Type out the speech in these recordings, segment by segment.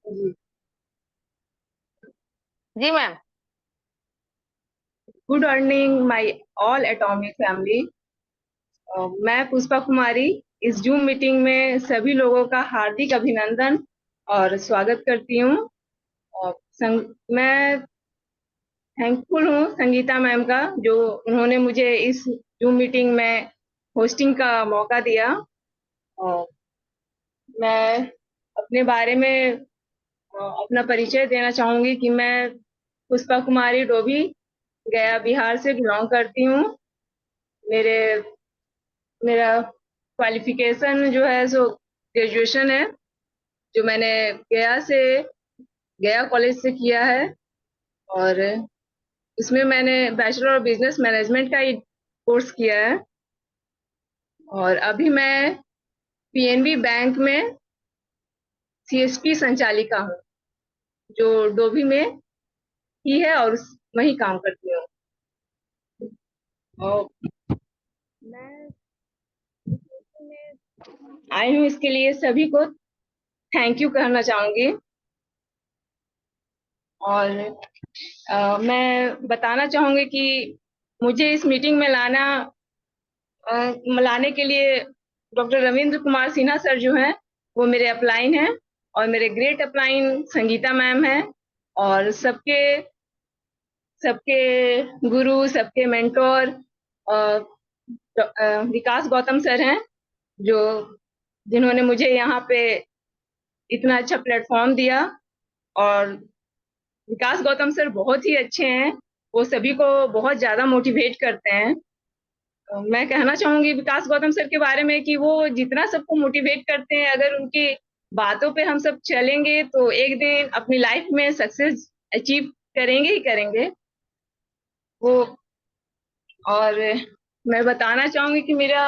जी। जी ma'am. Good morning my all atomic family. मैं पुष्पा कुमारी इस जूम मीटिंग में सभी लोगों का हार्दिक अभिनंदन और स्वागत करती हूँ। मैं थैंकफुल हूँ संगीता मैम का, जो उन्होंने मुझे इस जूम मीटिंग में होस्टिंग का मौका दिया। और मैं अपने बारे में अपना परिचय देना चाहूंगी कि मैं पुष्पा कुमारी डोभी गया बिहार से बिलोंग करती हूँ। मेरे मेरा क्वालिफिकेशन जो है सो ग्रेजुएशन है, जो मैंने गया से गया कॉलेज से किया है। और इसमें मैंने बैचलर ऑफ बिजनेस मैनेजमेंट का ही कोर्स किया है। और अभी मैं पीएनबी बैंक में सीएसपी संचालिका हूँ, जो डोभी में ही है और वही काम करती हूँ। और मैं आई हूँ इसके लिए सभी को थैंक यू कहना चाहूंगी। और मैं बताना चाहूंगी कि मुझे इस मीटिंग में लाने के लिए डॉक्टर रविंद्र कुमार सिन्हा सर जो हैं, वो मेरे अपलाइन हैं। और मेरे ग्रेट अपलाइन संगीता मैम हैं। और सबके सबके गुरु, सबके मेंटोर विकास गौतम सर हैं, जो जिन्होंने मुझे यहाँ पे इतना अच्छा प्लेटफॉर्म दिया। और विकास गौतम सर बहुत ही अच्छे हैं, वो सभी को बहुत ज्यादा मोटिवेट करते हैं। मैं कहना चाहूंगी विकास गौतम सर के बारे में कि वो जितना सबको मोटिवेट करते हैं, अगर उनकी बातों पे हम सब चलेंगे तो एक दिन अपनी लाइफ में सक्सेस अचीव करेंगे ही करेंगे वो। और मैं बताना चाहूंगी कि मेरा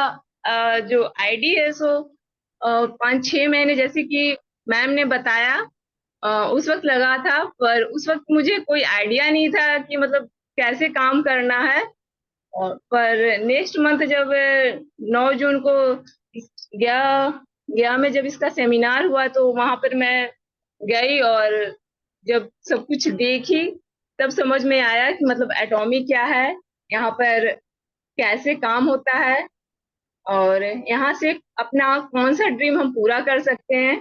जो आईडी है सो 5-6 महीने जैसे कि मैम ने बताया, उस वक्त लगा था, पर उस वक्त मुझे कोई आइडिया नहीं था कि मतलब कैसे काम करना है। और पर नेक्स्ट मंथ जब 9 जून को गया गया में जब इसका सेमिनार हुआ, तो वहां पर मैं गई और जब सब कुछ देखी, तब समझ में आया कि मतलब एटॉमी क्या है, यहाँ पर कैसे काम होता है, और यहाँ से अपना कौन सा ड्रीम हम पूरा कर सकते हैं।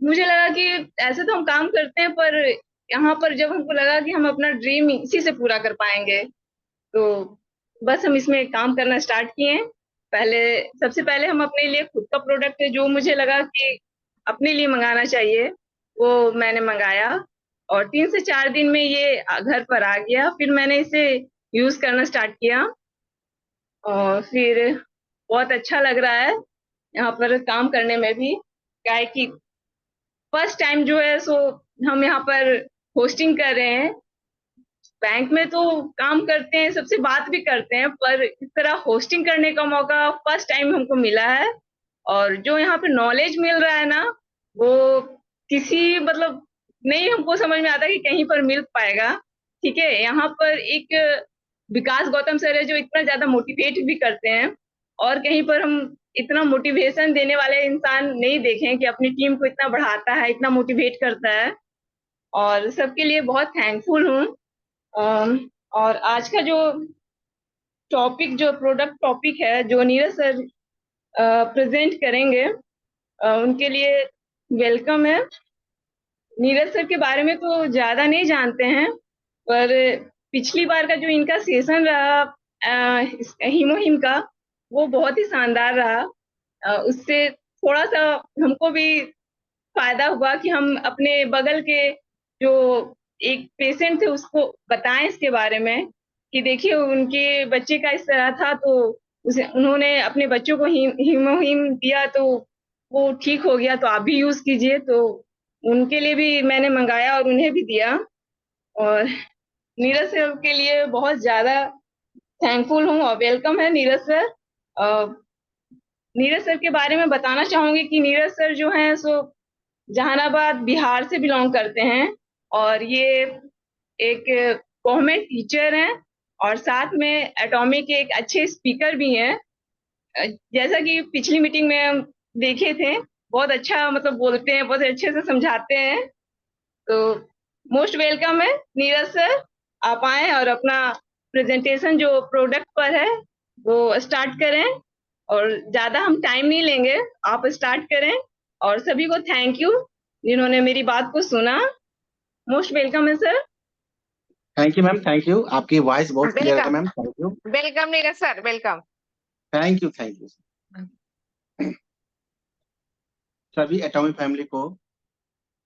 मुझे लगा कि ऐसे तो हम काम करते हैं, पर यहाँ पर जब हमको लगा कि हम अपना ड्रीम इसी से पूरा कर पाएंगे, तो बस हम इसमें काम करना स्टार्ट किए। पहले सबसे पहले हम अपने लिए खुद का प्रोडक्ट जो मुझे लगा कि अपने लिए मंगाना चाहिए, वो मैंने मंगाया। और 3 से 4 दिन में ये घर पर आ गया। फिर मैंने इसे यूज करना स्टार्ट किया, और फिर बहुत अच्छा लग रहा है यहाँ पर काम करने में भी। क्या है कि फर्स्ट टाइम जो है सो हम यहाँ पर होस्टिंग कर रहे हैं। बैंक में तो काम करते हैं, सबसे बात भी करते हैं, पर इस तरह होस्टिंग करने का मौका फर्स्ट टाइम हमको मिला है। और जो यहाँ पे नॉलेज मिल रहा है ना, वो किसी मतलब नहीं हमको समझ में आता कि कहीं पर मिल पाएगा। ठीक है, यहाँ पर एक विकास गौतम सर है जो इतना ज्यादा मोटिवेट भी करते हैं, और कहीं पर हम इतना मोटिवेशन देने वाले इंसान नहीं देखे हैं कि अपनी टीम को इतना बढ़ाता है, इतना मोटिवेट करता है। और सबके लिए बहुत थैंकफुल हूँ। अम, और आज का जो टॉपिक, जो प्रोडक्ट टॉपिक है, जो नीरज सर प्रेजेंट करेंगे, उनके लिए वेलकम है। नीरज सर के बारे में तो ज्यादा नहीं जानते हैं, पर पिछली बार का जो इनका सेशन रहा हीमोहिम का, वो बहुत ही शानदार रहा। उससे थोड़ा सा हमको भी फायदा हुआ कि हम अपने बगल के जो एक पेशेंट थे उसको बताएं इसके बारे में, कि देखिए उनके बच्चे का इस तरह था, तो उसे उन्होंने अपने बच्चों को हीमोहीम दिया, तो वो ठीक हो गया, तो आप भी यूज कीजिए। तो उनके लिए भी मैंने मंगाया और उन्हें भी दिया। और नीरज सर के लिए बहुत ज्यादा थैंकफुल हूँ और वेलकम है नीरज सर। नीरज सर के बारे में बताना चाहूंगी कि नीरज सर जो हैं सो जहानाबाद बिहार से बिलोंग करते हैं। और ये एक गवर्नमेंट टीचर हैं, और साथ में एटॉमिक के एक अच्छे स्पीकर भी हैं। जैसा कि पिछली मीटिंग में हम देखे थे, बहुत अच्छा मतलब बोलते हैं, बहुत अच्छे से समझाते हैं। तो मोस्ट वेलकम है नीरज सर, आप आए और अपना प्रेजेंटेशन जो प्रोडक्ट पर है वो स्टार्ट करें। और ज्यादा हम टाइम नहीं लेंगे, आप स्टार्ट करें। और सभी को थैंक यू जिन्होंने मेरी बात को सुना। मोस्ट वेलकम है sir. Thank you ma'am, thank you. आपकी वॉइस बहुत क्लियर है welcome. Ma'am, thank you. Welcome Neeraj sir, welcome. Thank you, thank you. सभी एटॉमिक फैमिली को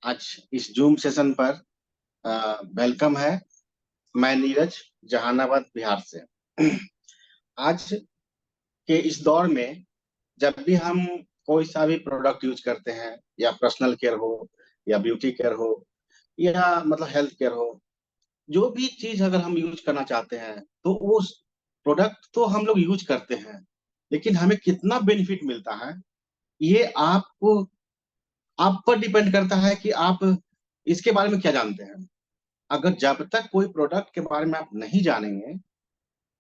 आज इस जूम सेशन पर वेलकम है। मैं नीरज, जहानाबाद बिहार से। आज के इस दौर में जब भी हम कोई सा भी प्रोडक्ट यूज करते हैं, या पर्सनल केयर हो, या ब्यूटी केयर हो, या मतलब हेल्थ केयर हो, जो भी चीज अगर हम यूज करना चाहते हैं तो वो प्रोडक्ट तो हम लोग यूज करते हैं, लेकिन हमें कितना बेनिफिट मिलता है ये आपको आप पर डिपेंड करता है कि आप इसके बारे में क्या जानते हैं। अगर जब तक कोई प्रोडक्ट के बारे में आप नहीं जानेंगे,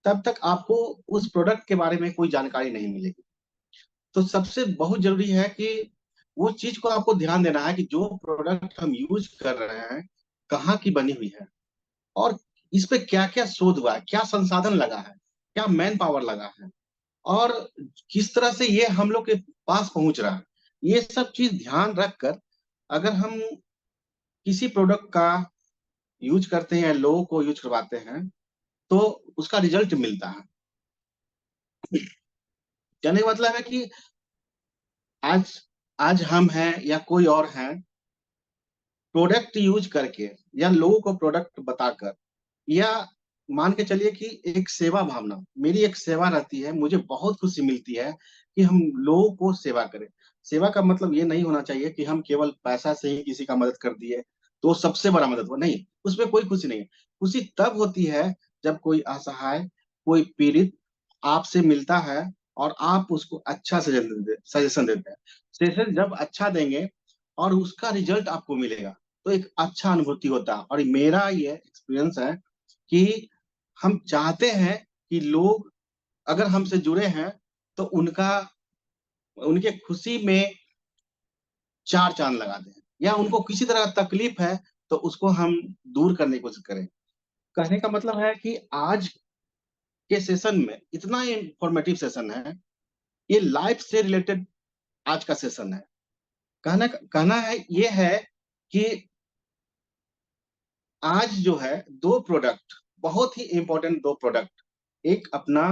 तब तक आपको उस प्रोडक्ट के बारे में कोई जानकारी नहीं मिलेगी। तो सबसे बहुत जरूरी है कि वो चीज को आपको ध्यान देना है कि जो प्रोडक्ट हम यूज कर रहे हैं कहाँ की बनी हुई है, और इस पे क्या क्या शोध हुआ है, क्या संसाधन लगा है, क्या मैन पावर लगा है, और किस तरह से ये हम लोग के पास पहुंच रहा है। ये सब चीज ध्यान रखकर अगर हम किसी प्रोडक्ट का यूज करते हैं या लोगों को यूज करवाते हैं तो उसका रिजल्ट मिलता है। कहने का मतलब है कि आज आज हम हैं या कोई और हैं, प्रोडक्ट यूज करके या लोगों को प्रोडक्ट बताकर, या मान के चलिए कि एक सेवा भावना, मेरी एक सेवा रहती है, मुझे बहुत खुशी मिलती है कि हम लोगों को सेवा करें। सेवा का मतलब ये नहीं होना चाहिए कि हम केवल पैसा से ही किसी का मदद कर दिए तो सबसे बड़ा मदद हो, नहीं, उसमें कोई खुशी नहीं है। खुशी तब होती है जब कोई असहाय, कोई पीड़ित आपसे मिलता है और आप उसको अच्छा सजेशन देते हैं। सजेशन जब अच्छा देंगे और उसका रिजल्ट आपको मिलेगा तो एक अच्छा अनुभूति होता है। और मेरा ये एक्सपीरियंस है कि हम चाहते हैं कि लोग अगर हमसे जुड़े हैं तो उनका उनके खुशी में चार चांद लगा दें, या उनको किसी तरह का तकलीफ है तो उसको हम दूर करने की कोशिश करें। कहने का मतलब है कि आज के सेशन में इतना इंफॉर्मेटिव सेशन है, ये लाइफ से रिलेटेड आज का सेशन है। कहना है ये है कि आज जो है दो प्रोडक्ट, बहुत ही इंपॉर्टेंट दो प्रोडक्ट, एक अपना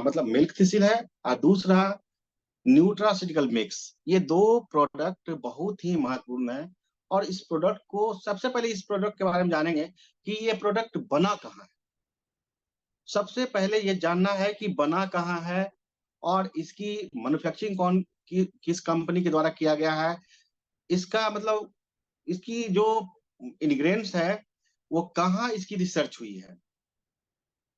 मतलब मिल्क थिसिल है, और दूसरा न्यूट्रासिटिकल मिक्स। ये दो प्रोडक्ट बहुत ही महत्वपूर्ण है। और इस प्रोडक्ट को सबसे पहले इस प्रोडक्ट के बारे में जानेंगे कि ये प्रोडक्ट बना कहाँ है। सबसे पहले ये जानना है कि बना कहाँ है, और इसकी मैन्युफैक्चरिंग किस कंपनी के द्वारा किया गया है। इसका मतलब इसकी जो इंग्रेडिएंट्स है वो कहाँ इसकी रिसर्च हुई है,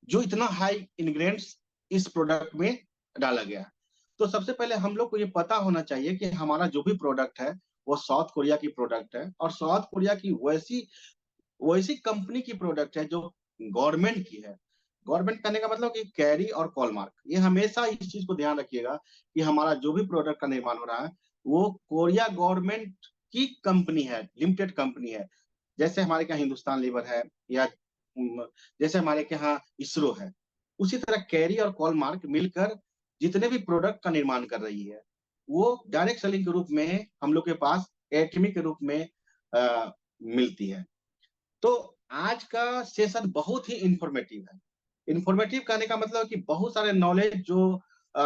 जो इतना हाई इंग्रेडिएंट्स इस प्रोडक्ट में डाला गया है। तो सबसे पहले हम लोग को ये पता होना चाहिए कि हमारा जो भी प्रोडक्ट है वो साउथ कोरिया की प्रोडक्ट है, और साउथ कोरिया की वैसी वैसी कंपनी की प्रोडक्ट है जो गवर्नमेंट की है। गवर्नमेंट करने का मतलब कि कैरी और कॉलमार्क, ये हमेशा इस चीज को ध्यान रखिएगा कि हमारा जो भी प्रोडक्ट का निर्माण हो रहा है वो कोरिया गवर्नमेंट की कंपनी है, लिमिटेड कंपनी है। जैसे हमारे यहाँ हिंदुस्तान लीवर है, या जैसे हमारे यहाँ इसरो है, उसी तरह कैरी और कॉलमार्क मिलकर जितने भी प्रोडक्ट का निर्माण कर रही है वो डायरेक्ट सेलिंग के रूप में हम लोग के पास एटमी के रूप में मिलती है। तो आज का सेशन बहुत ही इंफॉर्मेटिव है। इंफॉर्मेटिव कहने का मतलब कि बहुत सारे नॉलेज जो आ,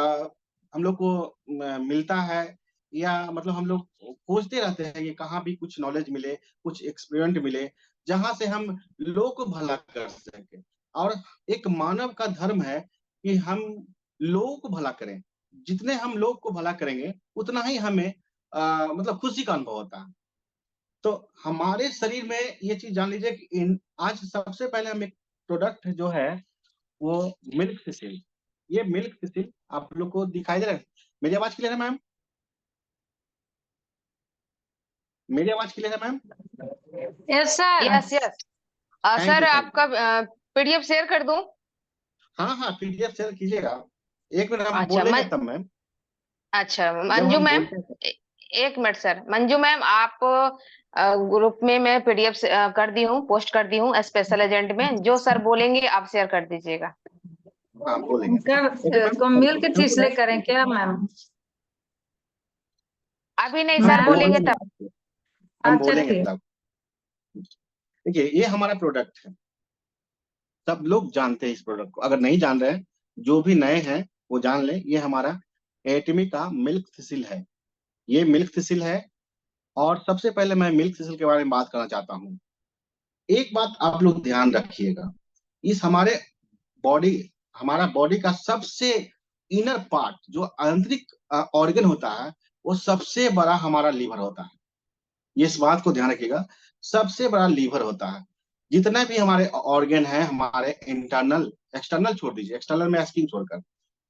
हम लोग को मिलता है, या मतलब हम लोग खोजते रहते हैं कि कहाँ भी कुछ नॉलेज मिले, कुछ एक्सपेरिमेंट मिले, जहां से हम लोगों को भला कर सके। और एक मानव का धर्म है कि हम लोगों को भला करें। जितने हम लोग को भला करेंगे उतना ही हमें मतलब खुशी का अनुभव होता है। तो हमारे शरीर में ये चीज जान लीजिए कि आज सबसे पहले हम एक प्रोडक्ट जो है वो मिल्क सिसिल। ये मिल्क सिसिल आप लोग को दिखाई दे रहा है? मेरी आवाज क्लियर है मैम? मेरी आवाज क्लियर है ma'am? Yes sir. Yes yes. Thank sir you, thank you. आपका पीडीएफ शेयर कर दूं? हाँ हाँ, पीडीएफ शेयर कीजिएगा। एक मिनट हम अच्छा बोलेंगे मैं तब मैम। अच्छा जब मंजू हम मैम, बोलते हैं, एक मिनट सर। मंजू मैम, आप ग्रुप में मैं पीडीएफ कर दी हूँ, पोस्ट कर दी हूँ स्पेशल एजेंट में। जो सर बोलेंगे आप शेयर कर दीजिएगा। हाँ बोलेंगे। कर देखिए मैम, को मिल के क्योंकि इसलिए करें क्या मैम? अभी नहीं, हम सर मैम बोलेंगे बोलेंगे तब। आपको, हम अच्छा बोलेंगे ठीक। तब। देखिए ये हमारा प्रोडक्ट है, सब लोग जानते हैं इस प्रोडक्ट को। अगर नहीं जान रहे हैं, जो भी नए हैं वो जान ले, ये हमारा एटमी का मिल्क थिसिल है। ये मिल्क थिसिल है। और सबसे पहले मैं मिल्क थिसिल के बारे में बात करना चाहता हूँ। एक बात आप लोग ध्यान रखिएगा, इस हमारे बॉडी हमारा बॉडी का सबसे इनर पार्ट, जो आंतरिक ऑर्गन होता है, वो सबसे बड़ा हमारा लीवर होता है। ये इस बात को ध्यान रखिएगा, सबसे बड़ा लीवर होता है। जितने भी हमारे ऑर्गन हैं, हमारे इंटरनल, एक्सटर्नल छोड़ दीजिए, एक्सटर्नल में स्किन छोड़कर,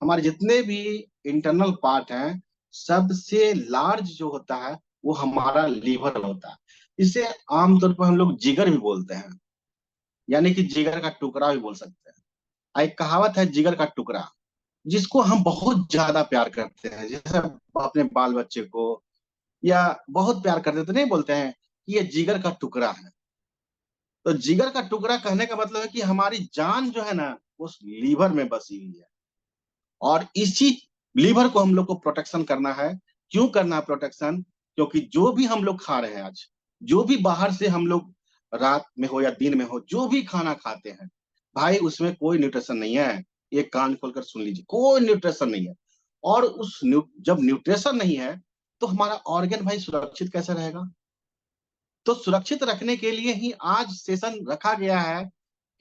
हमारे जितने भी इंटरनल पार्ट हैं, सबसे लार्ज जो होता है वो हमारा लीवर होता है। इसे आमतौर पर हम लोग जिगर भी बोलते हैं, यानी कि जिगर का टुकड़ा भी बोल सकते हैं। एक कहावत है, जिगर का टुकड़ा, जिसको हम बहुत ज्यादा प्यार करते हैं, जैसे अपने बाल बच्चे को या बहुत प्यार करते तो नहीं बोलते हैं कि ये जिगर का टुकड़ा है। तो जिगर का टुकड़ा कहने का मतलब है कि हमारी जान जो है ना, उस लीवर में बसी हुई है। और इसी लीवर को हम लोग को प्रोटेक्शन करना है। क्यों करना है प्रोटेक्शन? क्योंकि जो भी हम लोग खा रहे हैं आज, जो भी बाहर से हम लोग रात में हो या दिन में हो, जो भी खाना खाते हैं भाई, उसमें कोई न्यूट्रिशन नहीं है। ये कान खोलकर सुन लीजिए, कोई न्यूट्रिशन नहीं है। और जब न्यूट्रिशन नहीं है, तो हमारा ऑर्गन भाई सुरक्षित कैसे रहेगा? तो सुरक्षित रखने के लिए ही आज सेशन रखा गया है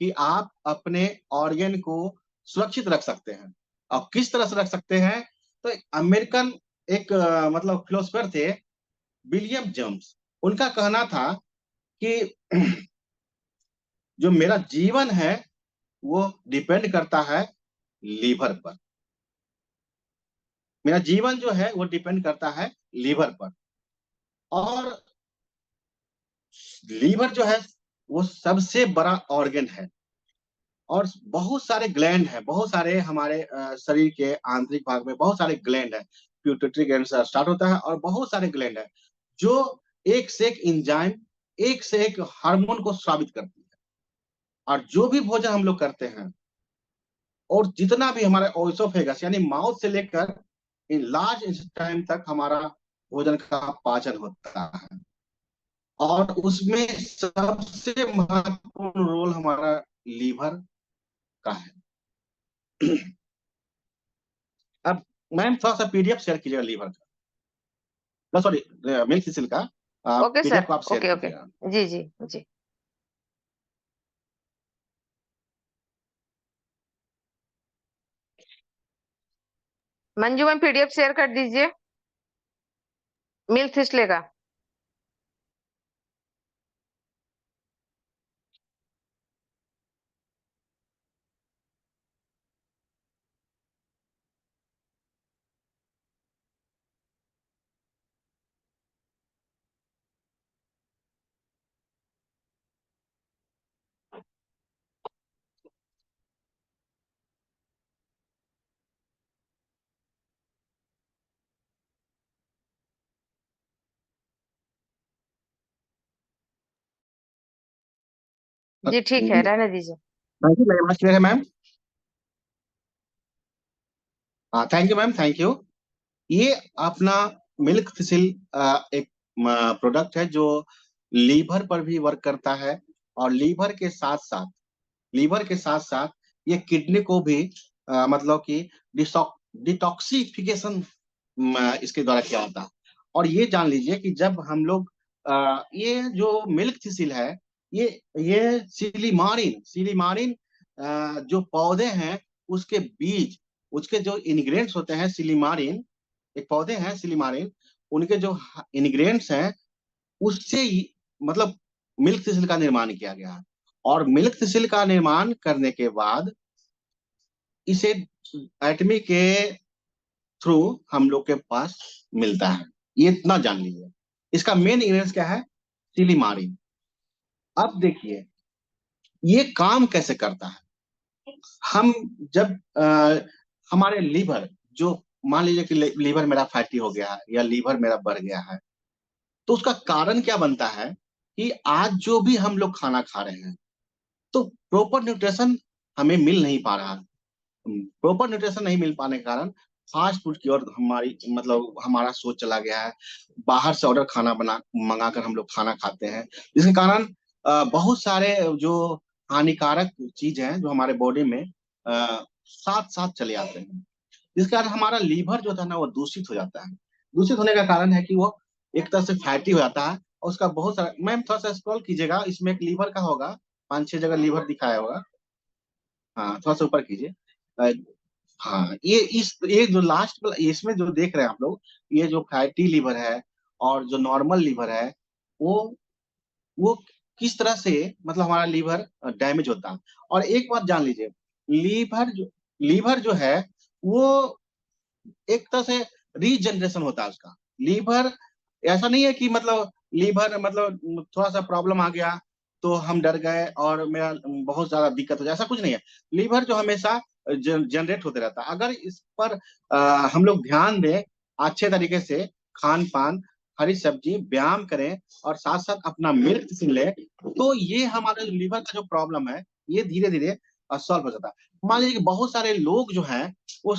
कि आप अपने ऑर्गन को सुरक्षित रख सकते हैं। और किस तरह से रख सकते हैं? तो एक अमेरिकन, एक मतलब फिलोसफर थे, विलियम जेम्स। उनका कहना था कि जो मेरा जीवन है वो डिपेंड करता है लीवर पर। मेरा जीवन जो है वो डिपेंड करता है लीवर पर। और लीवर जो है वो सबसे बड़ा ऑर्गन है। और बहुत सारे ग्लैंड हैं, बहुत सारे हमारे शरीर के आंतरिक भाग में बहुत सारे ग्लैंड हैं। प्यूटरी ग्लैंड से स्टार्ट होता है, और बहुत सारे ग्लैंड हैं जो एक से एक इंजाइम, एक से एक हार्मोन को स्रावित करती है। और जो भी भोजन हम लोग करते हैं, और जितना भी हमारे ओइसोफेगस यानी माउथ से लेकर लार्ज इंटेस्टाइन तक हमारा भोजन का पाचन होता है। और उसमें सबसे महत्वपूर्ण रोल हमारा लीवर का है। अब मैम थोड़ा सा पीडीएफ शेयर कीजिएगा लीवर का, सॉरी मिल्क सिसिल का ओके पीडीएफ सर, को आप शेयर ओके ओके। कीजिएगा। जी जी जी। मंजू मैम, पीडीएफ शेयर कर दीजिए मिल्क थिस्ले का। जी ठीक है, रहने दीजिए। Thank you very much ma'am. हाँ thank you ma'am, thank you. ये अपना मिल्क थिसिल एक प्रोडक्ट है जो लीवर पर भी वर्क करता है। और लीवर के साथ साथ ये किडनी को भी मतलब कि डिटॉक्सिफिकेशन इसके द्वारा किया जाता है। और ये जान लीजिए कि जब हम लोग ये जो मिल्क थिसिल है, ये ये सिलीमारिन सिलीमारिन जो पौधे हैं, उसके बीज, उसके जो इंग्रेडिएंट्स होते हैं सिलीमारिन, एक पौधे हैं सिलीमारिन, उनके जो इंग्रेडिएंट्स हैं, उससे ही मतलब मिल्क थिसिल का निर्माण किया गया है। और मिल्क थिसिल का निर्माण करने के बाद इसे एटमी के थ्रू हम लोग के पास मिलता है। ये इतना जान लीजिए। इसका मेन इंग्रेडिएंट्स क्या है? सिलीमारिन। अब देखिए ये काम कैसे करता है। हम जब हमारे लीवर जो मान लीजिए कि लीवर मेरा फैटी हो गया है या लीवर मेरा बढ़ गया है, तो उसका कारण क्या बनता है कि आज जो भी हम लोग खाना खा रहे हैं, तो प्रॉपर न्यूट्रिशन हमें मिल नहीं पा रहा। प्रॉपर न्यूट्रिशन नहीं मिल पाने के कारण फास्ट फूड की ओर हमारी मतलब हमारा सोच चला गया है। बाहर से ऑर्डर खाना बना मंगा कर हम लोग खाना खाते हैं, जिसके कारण बहुत सारे जो हानिकारक चीज हैं जो हमारे बॉडी में साथ साथ चले आते हैं, जिसके कारण हमारा लीवर जो था ना वो दूषित हो जाता है। दूषित होने का कारण है कि वो एक तरह से फैटी हो जाता है, और उसका बहुत सारा, मैम थोड़ा सा स्क्रॉल कीजिएगा, इसमें एक लीवर का होगा, 5-6 जगह लीवर दिखाया होगा। हाँ थोड़ा सा ऊपर कीजिए। हाँ ये जो लास्ट इसमें जो देख रहे हैं आप लोग, ये जो फैटी लीवर है और जो नॉर्मल लीवर है, वो वो किस तरह से मतलब हमारा लीवर डैमेज होता है। और एक बात जान लीजिए, लीवर जो है वो एक तरह से रीजनरेशन होता है उसका। लीवर ऐसा नहीं है कि मतलब लीवर मतलब थोड़ा सा प्रॉब्लम आ गया तो हम डर गए और मेरा बहुत ज्यादा दिक्कत हो जाए, ऐसा कुछ नहीं है। लीवर जो हमेशा जनरेट होते रहता है, अगर इस पर हम लोग ध्यान दें अच्छे तरीके से, खान पान, हरी सब्जी, व्यायाम करें और साथ साथ अपना मिल्क ले, तो ये हमारे लीवर का जो प्रॉब्लम है ये धीरे धीरे सॉल्व हो जाता है। मान लीजिए कि बहुत सारे लोग जो हैं वो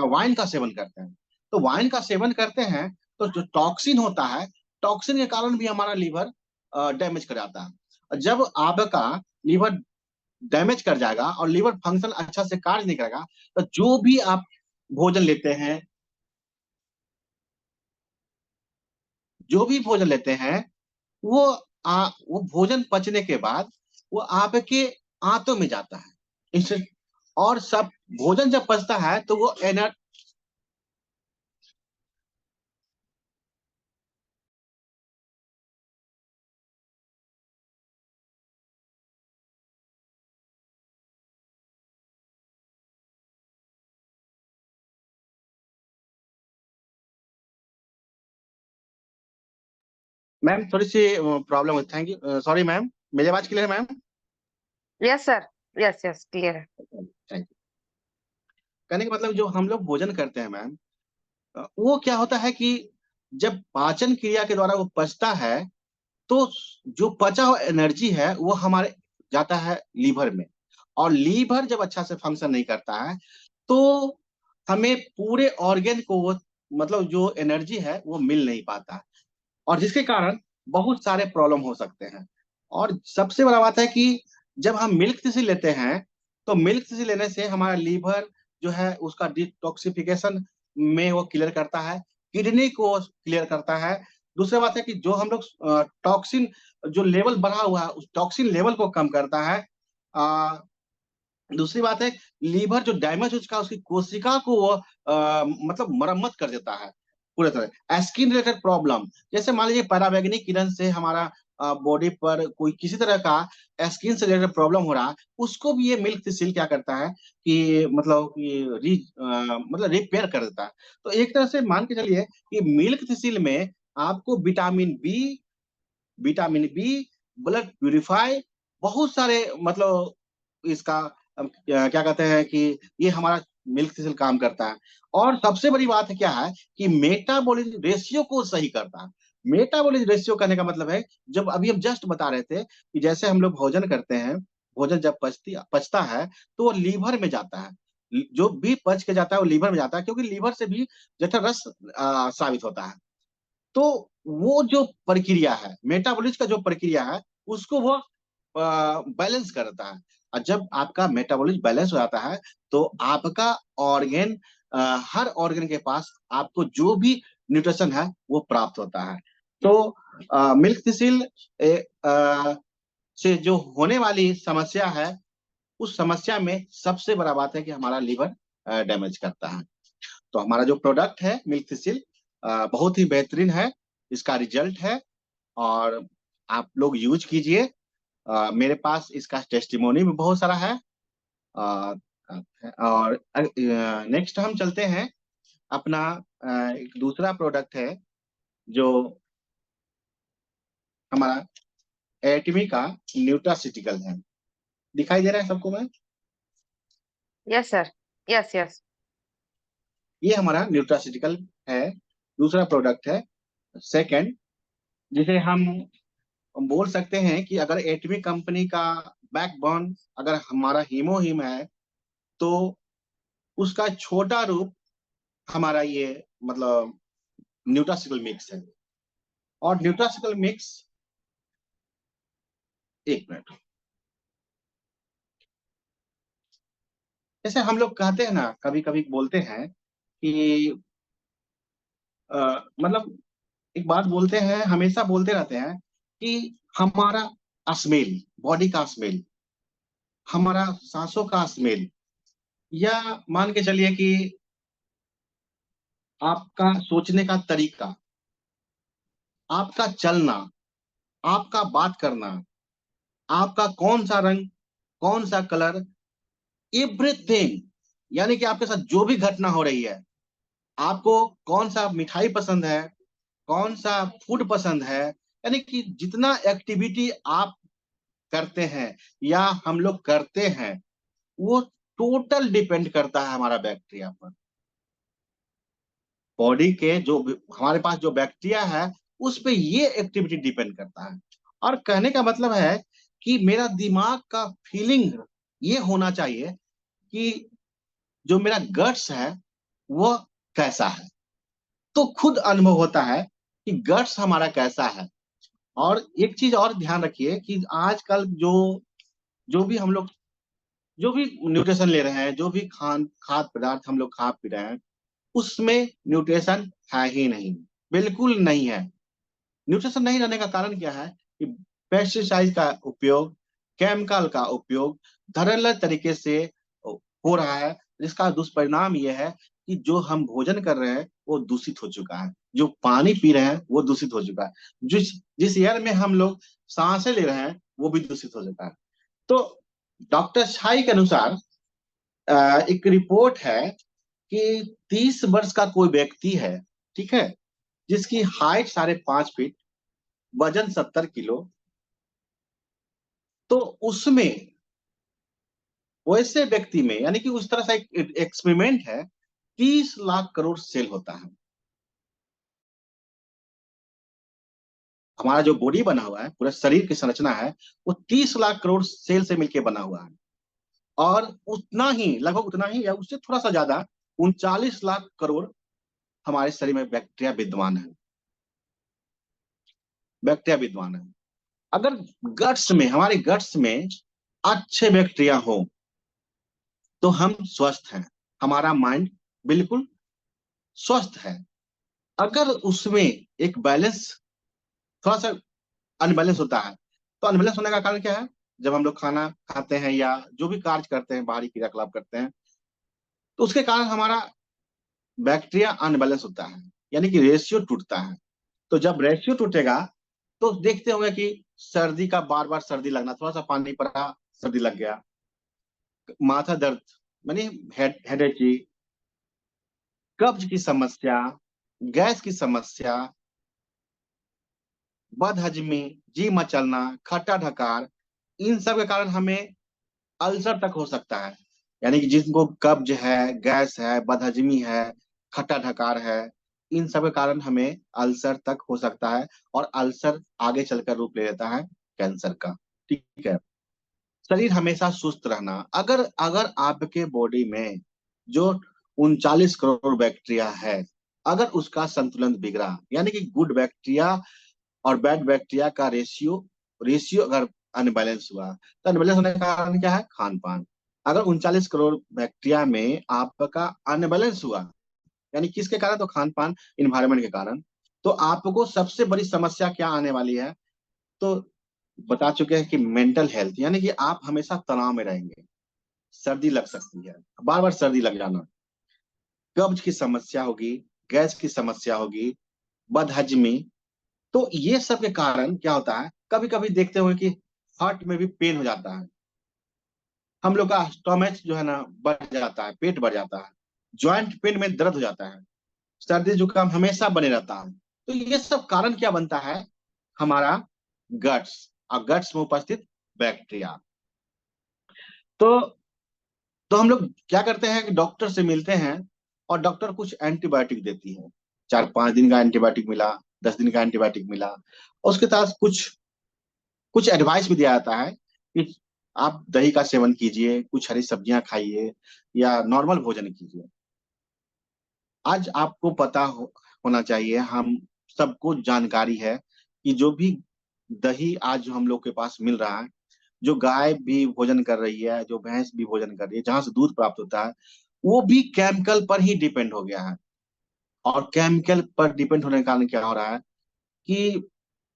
वाइन का सेवन करते हैं, तो वाइन का सेवन करते हैं तो जो टॉक्सिन होता है, टॉक्सिन के कारण भी हमारा लीवर डैमेज कर जाता है। और जब आपका लीवर डैमेज कर जाएगा और लीवर फंक्शन अच्छा से कार्य नहीं करेगा, तो जो भी आप भोजन लेते हैं, जो भी भोजन लेते हैं वो वो भोजन पचने के बाद वो आपके आंतों में जाता है। और सब भोजन जब पचता है तो वो एनर्जी, मैम थोड़ी सी प्रॉब्लम है, थैंक यू, सॉरी मैम। मेरी आवाज क्लियर है ma'am? Yes sir, yes yes clear है। Thank you. कहने का मतलब जो हम लोग भोजन करते हैं मैम, वो क्या होता है कि जब पाचन क्रिया के द्वारा वो पचता है, तो जो पचा हुआ एनर्जी है वो हमारे जाता है लीवर में, और लीवर जब अच्छा से फंक्शन नहीं करता है तो हमें पूरे ऑर्गेन को वो मतलब जो एनर्जी है वो मिल नहीं पाता, और जिसके कारण बहुत सारे प्रॉब्लम हो सकते हैं। और सबसे बड़ा बात है कि जब हम मिल्क थिसी लेते हैं, तो मिल्क थिसी लेने से हमारा लीवर जो है उसका डिटॉक्सिफिकेशन में वो क्लियर करता है, किडनी को क्लियर करता है। दूसरी बात है कि जो हम लोग टॉक्सिन जो लेवल बढ़ा हुआ है उस टॉक्सिन लेवल को कम करता है। दूसरी बात है, लीवर जो डैमेज हो चुका है उसकी कोशिका को वो मतलब मरम्मत कर देता है पूरे तरह। स्किन रिलेटेड प्रॉब्लम, जैसे मान लीजिए पराबैंगनी किरण से हमारा बॉडी पर कोई किसी तरह का स्किन से रिलेटेड प्रॉब्लम हो रहा है, उसको भी ये मिल्क थिसिल क्या करता है कि मतलब कि मतलब रिपेयर कर देता है। तो एक तरह से मान के चलिए कि मिल्क थिसिल में आपको विटामिन बी, ब्लड प्यूरिफाई, बहुत सारे मतलब इसका क्या कहते हैं कि ये हमारा मिल्क थिसिल काम करता है। और सबसे बड़ी बात है क्या है कि मेटाबॉलिज्म रेशियो को सही करता है। मेटाबॉलिज्म रेशियो करने का मतलब है, जब अभी हम जस्ट बता रहे थे कि जैसे हम लोग भोजन करते हैं, भोजन जब पचता है तो वो लीवर में जाता है, जो भी पच के जाता है वो लीवर में जाता है, क्योंकि लीवर से भी जठर रस साबित होता है। तो वो जो प्रक्रिया है, मेटाबॉलिज्म का जो प्रक्रिया है, उसको वो बैलेंस करता है। और जब आपका मेटाबॉलिज्म बैलेंस हो जाता है तो आपका ऑर्गेन, हर ऑर्गन के पास आपको जो भी न्यूट्रिशन है वो प्राप्त होता है। तो मिल्क थिसिल से जो होने वाली समस्या है, उस समस्या में सबसे बड़ा बात है कि हमारा लीवर डैमेज करता है। तो हमारा जो प्रोडक्ट है मिल्क थिसिल बहुत ही बेहतरीन है, इसका रिजल्ट है, और आप लोग यूज कीजिए। मेरे पास इसका टेस्टिमोनी भी बहुत सारा है। अ, और नेक्स्ट हम चलते हैं अपना एक दूसरा प्रोडक्ट है जो हमारा एटमी का न्यूट्रासिटिकल है। दिखाई दे रहा है सबको मैं? Yes sir, yes yes. ये हमारा न्यूट्रास्यूटिकल है। दूसरा प्रोडक्ट है सेकंड, जिसे हम बोल सकते हैं कि अगर एटमी कंपनी का बैकबोन अगर हमारा हीमोहिम है, तो उसका छोटा रूप हमारा ये मतलब न्यूट्रास्यूटिकल मिक्स है। और न्यूट्रास्यूटिकल मिक्स, एक मिनट, जैसे हम लोग कहते हैं ना, कभी कभी बोलते हैं कि मतलब एक बात बोलते हैं, हमेशा बोलते रहते हैं कि हमारा स्मेल, बॉडी का स्मेल, हमारा सांसों का स्मेल, या मान के चलिए कि आपका सोचने का तरीका, आपका चलना, आपका बात करना, आपका कौन सा रंग, कौन सा कलर, एवरीथिंग, यानी कि आपके साथ जो भी घटना हो रही है, आपको कौन सा मिठाई पसंद है, कौन सा फूड पसंद है, यानी कि जितना एक्टिविटी आप करते हैं या हम लोग करते हैं, वो टोटल डिपेंड करता है हमारा बैक्टीरिया पर। बॉडी के जो हमारे पास जो बैक्टीरिया है, उस पे ये एक्टिविटी डिपेंड करता है। और कहने का मतलब है कि मेरा दिमाग का फीलिंग ये होना चाहिए कि जो मेरा गट्स है वो कैसा है। तो खुद अनुभव होता है कि गट्स हमारा कैसा है। और एक चीज और ध्यान रखिए कि आजकल जो जो भी हम लोग जो भी न्यूट्रिशन ले रहे हैं, जो भी खाद्य पदार्थ हम लोग खा पी रहे हैं, उसमें न्यूट्रिशन है ही नहीं, बिल्कुल नहीं है। न्यूट्रिशन नहीं रहने का कारण क्या है कि पेस्टिसाइड का उपयोग, केमिकल का उपयोग धड़ल्ले तरीके से हो रहा है, जिसका दुष्परिणाम यह है कि जो हम भोजन कर रहे हैं वो दूषित हो चुका है, जो पानी पी रहे हैं वो दूषित हो चुका है, जिस जिस एयर में हम लोग सांसें ले रहे हैं वो भी दूषित हो चुका है। तो डॉक्टर छाई के अनुसार एक रिपोर्ट है कि 30 वर्ष का कोई व्यक्ति है, ठीक है, जिसकी हाइट 5.5 फीट, वजन 70 किलो, तो उसमें वैसे व्यक्ति में, यानी कि उस तरह से एक एक्सपेरिमेंट है, 30 लाख करोड़ सेल होता है। हमारा जो बॉडी बना हुआ है, पूरा शरीर की संरचना है, वो 30 लाख करोड़ सेल से मिलकर बना हुआ है। और उतना ही, लगभग उतना ही या उससे थोड़ा सा ज्यादा, 39 लाख करोड़ हमारे शरीर में बैक्टीरिया विद्यमान है, बैक्टीरिया विद्यमान है। अगर गट्स में, हमारे गट्स में अच्छे बैक्टीरिया हो तो हम स्वस्थ हैं, हमारा माइंड बिल्कुल स्वस्थ है। अगर उसमें एक बैलेंस, थोड़ा सा अनबैलेंस होता है, तो अनबैलेंस होने का कारण क्या है? जब हम लोग खाना खाते हैं या जो भी कार्य करते हैं, बाहरी क्रियाकलाप करते हैं, तो उसके कारण हमारा बैक्टीरिया अनबैलेंस होता है, यानी कि रेशियो टूटता है। तो जब रेशियो टूटेगा तो देखते होंगे कि सर्दी का, बार बार सर्दी लगना, थोड़ा सा पानी पड़ा सर्दी लग गया, माथा दर्द, यानी हेडेक, कब्ज की समस्या, गैस की समस्या, बदहजमी, जी मचलना, खट्टा ढकार, इन सब के कारण हमें अल्सर तक हो सकता है। यानी कि जिनको कब्ज है, गैस है, बदहजमी है, खट्टा ढकार है, इन सब के कारण हमें अल्सर तक हो सकता है। और अल्सर आगे चलकर रूप ले लेता है कैंसर का। ठीक है। शरीर हमेशा सुस्त रहना, अगर अगर आपके बॉडी में जो 39 करोड़ बैक्टीरिया है, अगर उसका संतुलन बिगड़ा, यानी कि गुड बैक्टीरिया और बैड बैक्टीरिया का रेशियो रेशियो अगर अनबैलेंस हुआ, तो अनबैलेंस होने का कारण क्या है? खान पान। अगर 39 करोड़ बैक्टीरिया में आपका अनबैलेंस हुआ, यानी किसके कारण? तो खान पान, इन्वायरमेंट के कारण, तो आपको सबसे बड़ी समस्या क्या आने वाली है? तो बता चुके हैं कि मेंटल हेल्थ, यानी कि आप हमेशा तनाव में रहेंगे, सर्दी लग सकती है, बार बार सर्दी लग जाना, कब्ज की समस्या होगी, गैस की समस्या होगी, बदहजमी। तो ये सब के कारण क्या होता है, कभी कभी देखते हुए कि हार्ट में भी पेन हो जाता है, हम लोग का स्टोमच जो है ना बढ़ जाता है, पेट बढ़ जाता है, जॉइंट पेन में दर्द हो जाता है, सर्दी जुकाम हमेशा बने रहता है। तो ये सब कारण क्या बनता है? हमारा गट्स, और गट्स में उपस्थित बैक्टीरिया। तो हम लोग क्या करते हैं कि डॉक्टर से मिलते हैं, और डॉक्टर कुछ एंटीबायोटिक देती है, 4-5 दिन का एंटीबायोटिक मिला, 10 दिन का एंटीबायोटिक मिला, और उसके साथ कुछ कुछ एडवाइस भी दिया जाता है कि आप दही का सेवन कीजिए, कुछ हरी सब्जियां खाइए, या नॉर्मल भोजन कीजिए। आज आपको होना चाहिए, हम सबको जानकारी है कि जो भी दही आज जो हम लोग के पास मिल रहा है, जो गाय भी भोजन कर रही है, जो भैंस भी भोजन कर रही है, जहां से दूध प्राप्त होता है, वो भी केमिकल पर ही डिपेंड हो गया है। और केमिकल पर डिपेंड होने के कारण क्या हो रहा है कि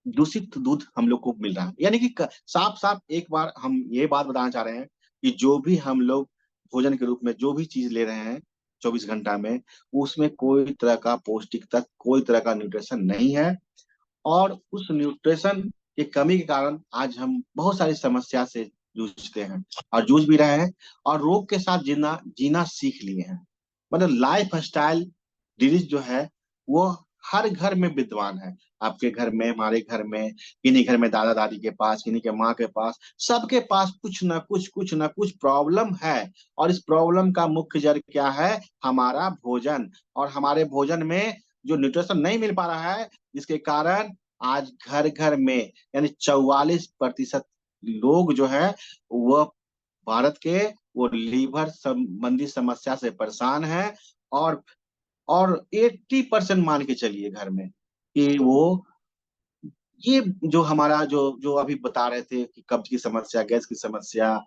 दूषित दूध हम लोग को मिल रहा है। यानी कि साफ साफ एक बार हम ये बात बताना चाह रहे हैं कि जो भी हम लोग भोजन के रूप में जो भी चीज ले रहे हैं 24 घंटा में, उसमें कोई तरह का पौष्टिक तत्व, कोई तरह का न्यूट्रिशन नहीं है। और उस न्यूट्रिशन की कमी के कारण आज हम बहुत सारी समस्या से जूझते हैं, और जूझ भी रहे हैं, और रोग के साथ जीना जीना सीख लिए हैं। मतलब लाइफ स्टाइल डिजीज जो है वो हर घर में विद्यमान है। आपके घर में, हमारे घर में, किन्हीं घर में दादा दादी के पास, किन्हीं के माँ के पास, सबके पास कुछ ना कुछ प्रॉब्लम है। और इस प्रॉब्लम का मुख्य जड़ क्या है? हमारा भोजन। और हमारे भोजन में जो न्यूट्रिशन नहीं मिल पा रहा है, जिसके कारण आज घर घर में यानी 44% लोग जो है वो भारत के वो लीवर संबंधी समस्या से परेशान है। और 80% मान के चलिए घर में कि वो ये जो हमारा जो जो अभी बता रहे थे कि कब्ज की समस्या, गैस की समस्या,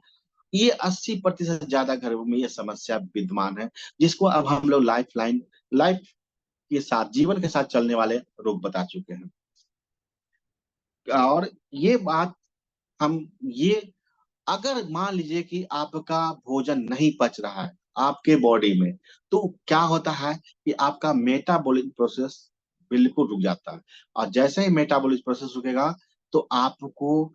ये 80% ज्यादा घरों में ये समस्या विद्यमान है, जिसको अब हम लोग लाइफ के साथ, जीवन के साथ चलने वाले रोग बता चुके हैं। और ये बात हम ये अगर मान लीजिए कि आपका भोजन नहीं पच रहा है आपके बॉडी में, तो क्या होता है कि आपका मेटाबॉलिक प्रोसेस बिल्कुल रुक जाता है। और जैसे ही मेटाबॉलिक प्रोसेस रुकेगा, तो आपको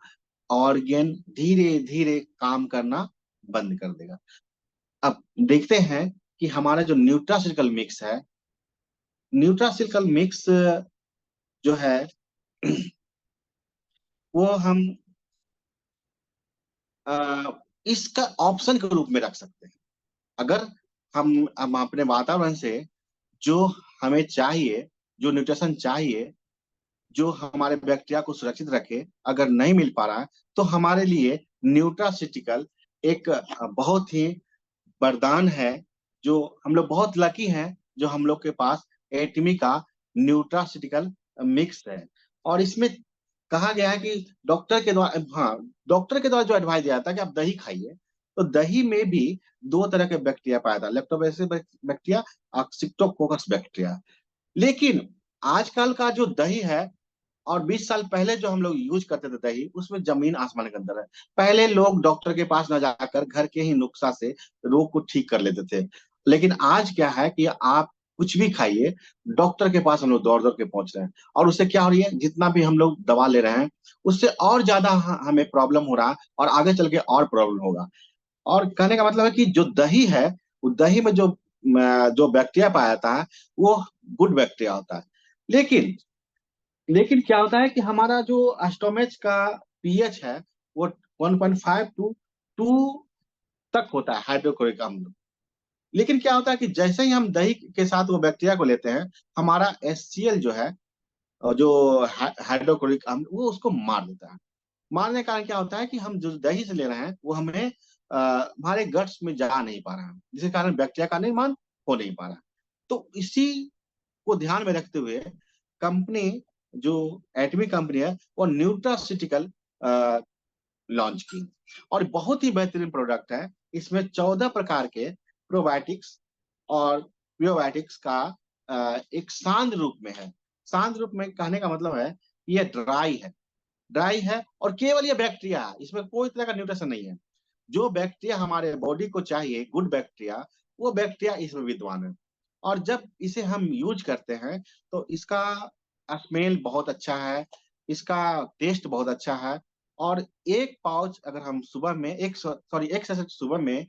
ऑर्गेन धीरे धीरे काम करना बंद कर देगा। अब देखते हैं कि हमारा जो न्यूट्रासिटिकल मिक्स है, न्यूट्रासिटिकल मिक्स जो है वो हम इसका ऑप्शन के रूप में रख सकते हैं। अगर हम अपने वातावरण से जो हमें चाहिए, जो न्यूट्रिशन चाहिए, जो हमारे बैक्टीरिया को सुरक्षित रखे, अगर नहीं मिल पा रहा है, तो हमारे लिए न्यूट्रासिटिकल एक बहुत ही वरदान है। जो हम लोग बहुत लकी हैं जो हम लोग के पास एटमी का न्यूट्रासिटिकल मिक्स है। और इसमें कहा गया है कि डॉक्टर के द्वारा जो एडवाइस दिया था कि आप दही खाइए, तो दही में भी दो तरह के बैक्टीरिया पाया था, लैक्टोबैसिलस बैक्टीरिया और स्ट्रेप्टोकोकस बैक्टीरिया। लेकिन आजकल का जो दही है और 20 साल पहले जो हम लोग यूज करते थे दही, उसमें जमीन आसमान के अंदर है। पहले लोग डॉक्टर के पास न जाकर घर के ही नुस्खा से रोग को ठीक कर लेते थे। लेकिन आज क्या है कि आप कुछ भी खाइए, डॉक्टर के पास हम लोग दौड़ दौड़ के पहुंच रहे हैं। और उससे क्या हो रही है, जितना भी हम लोग दवा ले रहे हैं, उससे और ज्यादा हमें प्रॉब्लम हो रहा है, और आगे चल के और प्रॉब्लम होगा। और कहने का मतलब है कि जो दही है, वो दही में जो बैक्टीरिया पाया जाता है, वो गुड बैक्टीरिया होता है। लेकिन लेकिन क्या होता है कि हमारा जो स्टोमेच का पीएच है, वो 1.5 टू 2 तक होता है, हाइड्रोक्लोरिक अम्ल। लेकिन क्या होता है कि जैसे ही हम दही के साथ वो बैक्टीरिया को लेते हैं, हमारा HCl जो है, और जो हाइड्रोक्लोरिक अम्ल, वो उसको मार देता है। मारने का कारण क्या होता है कि हम जो दही से ले रहे हैं वो हमें हमारे गट्स में जा नहीं पा रहा है, जिसके कारण बैक्टीरिया का निर्माण हो नहीं पा रहा है। तो इसी को ध्यान में रखते हुए कंपनी, जो एटमी कंपनी है, वो न्यूट्रासिटिकल लॉन्च की। और बहुत ही बेहतरीन प्रोडक्ट है। इसमें 14 प्रकार के प्रोबायोटिक्स और प्रियोबायोटिक्स का एक शांत रूप में है। शांत रूप में कहने का मतलब है ये ड्राई है, और केवल ये बैक्टीरिया है, इसमें कोई तरह का न्यूट्रिशन नहीं है। जो बैक्टीरिया हमारे बॉडी को चाहिए, गुड बैक्टीरिया, वो बैक्टीरिया इसमें विद्यमान है। और जब इसे हम यूज करते हैं, तो इसका स्मेल बहुत अच्छा है, इसका टेस्ट बहुत अच्छा है। और एक पाउच अगर हम सुबह में एक सैशेट सुबह में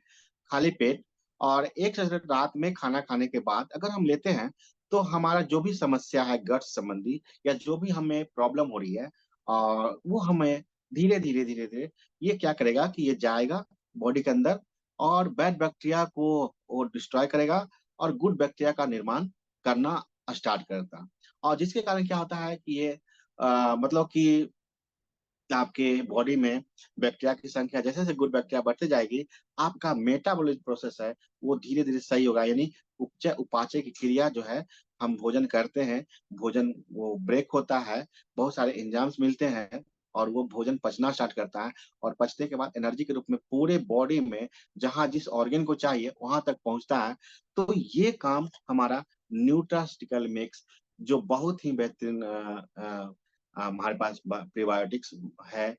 खाली पेट, और एक सैशेट रात में खाना खाने के बाद अगर हम लेते हैं, तो हमारा जो भी समस्या है गट संबंधी, या जो भी हमें प्रॉब्लम हो रही है, और वो हमें धीरे धीरे ये क्या करेगा कि ये जाएगा बॉडी के अंदर, और बैड बैक्टीरिया को वो डिस्ट्रॉय करेगा, और गुड बैक्टीरिया का निर्माण करना स्टार्ट करता। और जिसके कारण क्या होता है कि ये मतलब कि आपके बॉडी में बैक्टीरिया की संख्या जैसे जैसे गुड बैक्टीरिया बढ़ते जाएगी, आपका मेटाबॉलिज्म प्रोसेस है वो धीरे धीरे सही होगा। यानी उपचय उपाचय की क्रिया जो है, हम भोजन करते हैं, भोजन वो ब्रेक होता है, बहुत सारे एंजाइम्स मिलते हैं और वो भोजन पचना स्टार्ट करता है। और पचने के बाद एनर्जी के रूप में पूरे बॉडी में जहां जिस ऑर्गन को चाहिए वहां तक पहुंचता है। तो ये काम हमारा न्यूट्रास्टिकल मिक्स, जो बहुत ही बेहतरीन हमारे पास प्रीबायोटिक्स है,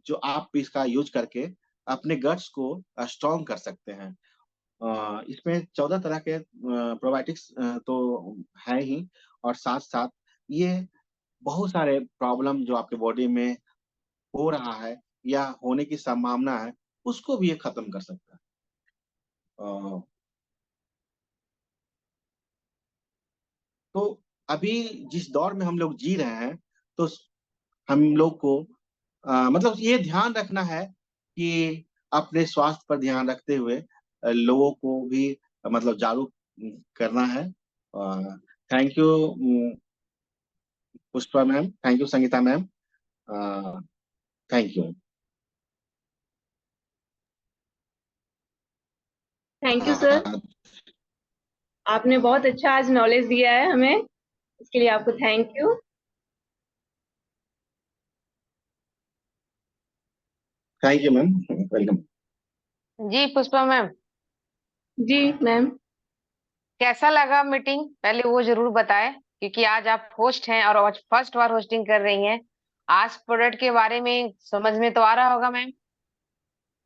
जो आप इसका यूज करके अपने गट्स को स्ट्रॉन्ग कर सकते हैं। इसमें 14 तरह के प्रोबायोटिक्स तो है ही, और साथ साथ ये बहुत सारे प्रॉब्लम जो आपके बॉडी में हो रहा है या होने की संभावना है, उसको भी ये खत्म कर सकता है। अ, तो अभी जिस दौर में हम लोग जी रहे हैं, तो हम लोग को मतलब ये ध्यान रखना है कि अपने स्वास्थ्य पर ध्यान रखते हुए लोगों को भी मतलब जागरूक करना है। Thank you Pushpa ma'am, thank you Sangeeta ma'am, thank you. Thank you sir, आपने बहुत अच्छा आज नॉलेज दिया है हमें, इसके लिए आपको thank you. Thank you ma'am, welcome. जी पुष्पा मैम, जी मैम। कैसा लगा मीटिंग, पहले वो जरूर बताएं, क्योंकि आज आप होस्ट हैं और आज फर्स्ट बार होस्टिंग कर रही हैं। आज प्रोडक्ट के बारे में समझ में तो आ रहा होगा मैम।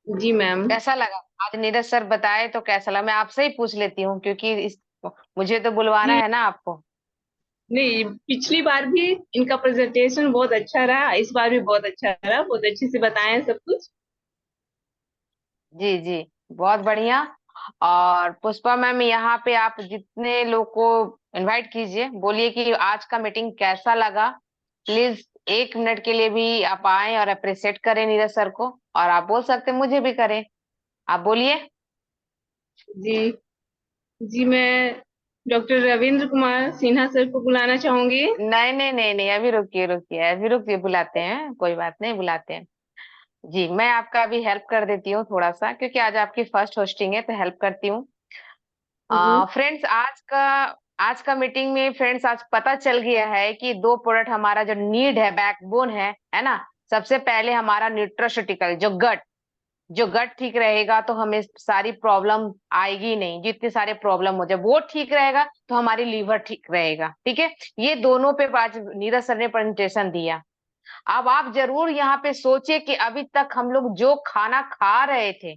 जी मैम। कैसा लगा आज नीरज सर बताए तो कैसा लगा? मैं आपसे ही पूछ लेती हूँ क्योंकि मुझे तो बुलवाना जी है ना आपको। नहीं, पिछली बार भी इनका प्रेजेंटेशन बहुत अच्छा रहा, इस बार भी बहुत अच्छा रहा, बहुत अच्छे से बताए सब कुछ। जी जी, बहुत बढ़िया। और पुष्पा मैम, यहाँ पे आप जितने लोग को इनवाइट कीजिए, बोलिए कि आज का मीटिंग कैसा लगा। प्लीज 1 मिनट के लिए भी आप आए और अप्रिशिएट करें नीरज सर को, और आप बोल सकते हैं मुझे भी करें। आप बोलिए। जी जी, मैं डॉक्टर रविंद्र कुमार सिन्हा सर को बुलाना चाहूंगी। नहीं नहीं नहीं नहीं, अभी रुकिए रुकिए, अभी रुकिए, बुलाते हैं, कोई बात नहीं, बुलाते हैं। जी, मैं आपका अभी हेल्प कर देती हूँ थोड़ा सा, क्योंकि आज आपकी फर्स्ट होस्टिंग है तो हेल्प करती हूँ। जी फ्रेंड्स, आज का मीटिंग में फ्रेंड्स आज पता चल गया है कि दो प्रोडक्ट हमारा जो नीड है, बैकबोन है ना। सबसे पहले हमारा न्यूट्रास्यूटिकल, जो गट ठीक रहेगा तो हमें सारी प्रॉब्लम आएगी नहीं। जितने सारे प्रॉब्लम हो जाए वो ठीक रहेगा तो हमारी लीवर ठीक रहेगा। ठीक है, ये दोनों पे आज नीरज सर ने प्रेजेंटेशन दिया। अब आप जरूर यहाँ पे सोचिए कि अभी तक हम लोग जो खाना खा रहे थे,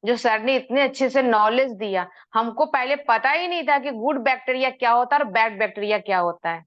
जो सर ने इतने अच्छे से नॉलेज दिया, हमको पहले पता ही नहीं था कि गुड बैक्टीरिया क्या होता है और बैड बैक्टीरिया क्या होता है।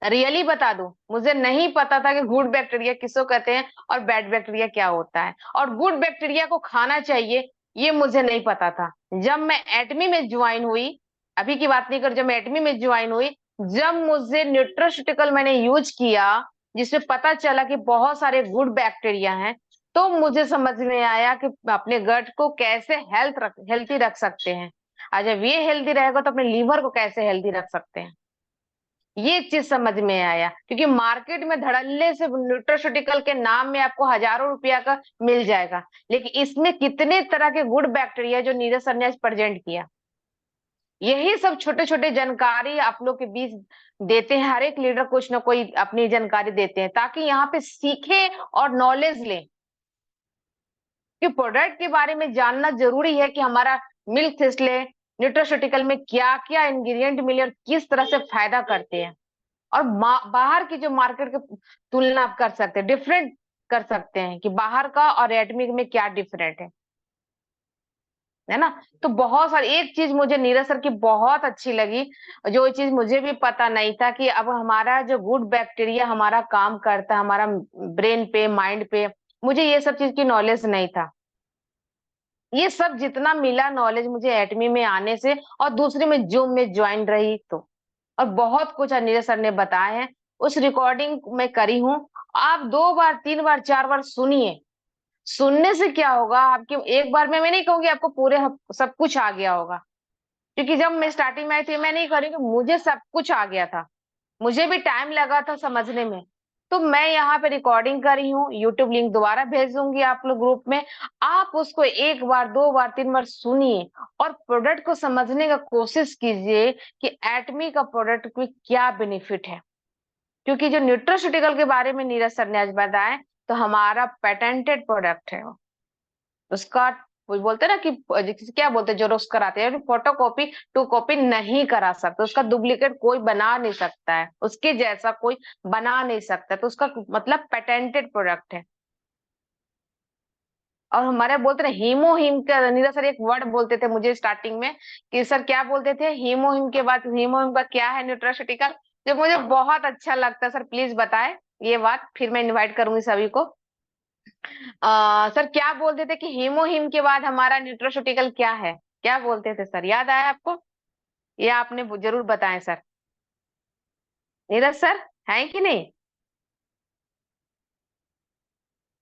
रियली बता दूं, मुझे नहीं पता था कि गुड बैक्टीरिया किसको कहते हैं और बैड बैक्टीरिया क्या होता है, और गुड बैक्टीरिया को खाना चाहिए ये मुझे नहीं पता था। जब मैं एटमी में ज्वाइन हुई, अभी की बात नहीं कर, जब मैं एटमी में ज्वाइन हुई, जब मुझे न्यूट्रास्यूटिकल मैंने यूज किया, जिसमें पता चला कि बहुत सारे गुड बैक्टीरिया हैं, तो मुझे समझ में आया कि अपने गट को कैसे हेल्थी रख सकते हैं। और जब ये हेल्दी रहेगा तो अपने लीवर को कैसे हेल्दी रख सकते हैं, ये चीज समझ में आया। क्योंकि मार्केट में धड़ल्ले से न्यूट्रास्यूटिकल के नाम में आपको हजारों रुपया का मिल जाएगा, लेकिन इसमें कितने तरह के गुड बैक्टीरिया जो नीरज सर ने आज प्रेजेंट किया, यही सब छोटे छोटे जानकारी आप लोग के बीच देते हैं। हर एक लीडर कुछ ना कोई अपनी जानकारी देते हैं ताकि यहाँ पे सीखे और नॉलेज लें कि प्रोडक्ट के बारे में जानना जरूरी है कि हमारा मिल्क थिस्ले न्यूट्रास्यूटिकल में क्या क्या इंग्रेडिएंट मिले और किस तरह से फायदा करते हैं। और बाहर की जो मार्केट की तुलना आप कर सकते हैं, डिफरेंट कर सकते हैं कि बाहर का और एटमिक में क्या डिफरेंट है ना। तो बहुत सारी, एक चीज मुझे नीरज सर की बहुत अच्छी लगी, जो चीज मुझे भी पता नहीं था कि अब हमारा जो गुड बैक्टीरिया हमारा काम करता है हमारा ब्रेन पे, माइंड पे, मुझे ये सब चीज की नॉलेज नहीं था। ये सब जितना मिला नॉलेज मुझे एटमी में आने से और दूसरे में जूम में ज्वाइन रही तो, और बहुत कुछ नीरज सर ने बताया है, उस रिकॉर्डिंग में करी हूँ। आप 2 बार 3 बार 4 बार सुनिए। सुनने से क्या होगा, आपके एक बार में मैं नहीं कहूंगी आपको पूरे सब कुछ आ गया होगा, क्योंकि जब मैं स्टार्टिंग में आई थी, मैं नहीं करी, मुझे सब कुछ आ गया था, मुझे भी टाइम लगा था समझने में। तो मैं यहाँ पे रिकॉर्डिंग करी हूँ, यूट्यूब लिंक दोबारा भेज दूंगी आप लोग ग्रुप में, आप उसको एक बार, दो बार, तीन बार सुनिए और प्रोडक्ट को समझने का कोशिश कीजिए कि एटमी का प्रोडक्ट में क्या बेनिफिट है। क्योंकि जो न्यूट्रोस्यूटिकल के बारे में नीरज सर ने आज बताया, तो हमारा पेटेंटेड प्रोडक्ट है उसका। वो बोलते हैं ना कि क्या बोलते हैं, जो रोज कराते हैं, फोटो कॉपी टू कॉपी नहीं करा सकते, उसका डुप्लीकेट कोई बना नहीं सकता है, उसके जैसा कोई बना नहीं सकता, तो उसका मतलब पेटेंटेड प्रोडक्ट है। और हमारे बोलते हैं हीमो हिम का, नीरज सर एक वर्ड बोलते थे मुझे स्टार्टिंग में कि सर क्या बोलते थे, हीमो हिम के बाद हीमो हिम का क्या है न्यूट्रोस्यूटिकल, जो मुझे बहुत अच्छा लगता है। सर प्लीज बताएं ये बात, फिर मैं इनवाइट करूंगी सभी को। सर क्या बोलते थे कि हीमोहिम के बाद हमारा न्यूट्रोस्यूटिकल क्या है, क्या बोलते थे सर, याद आया आपको? ये आपने जरूर बताएं सर। नीरज सर है कि नहीं?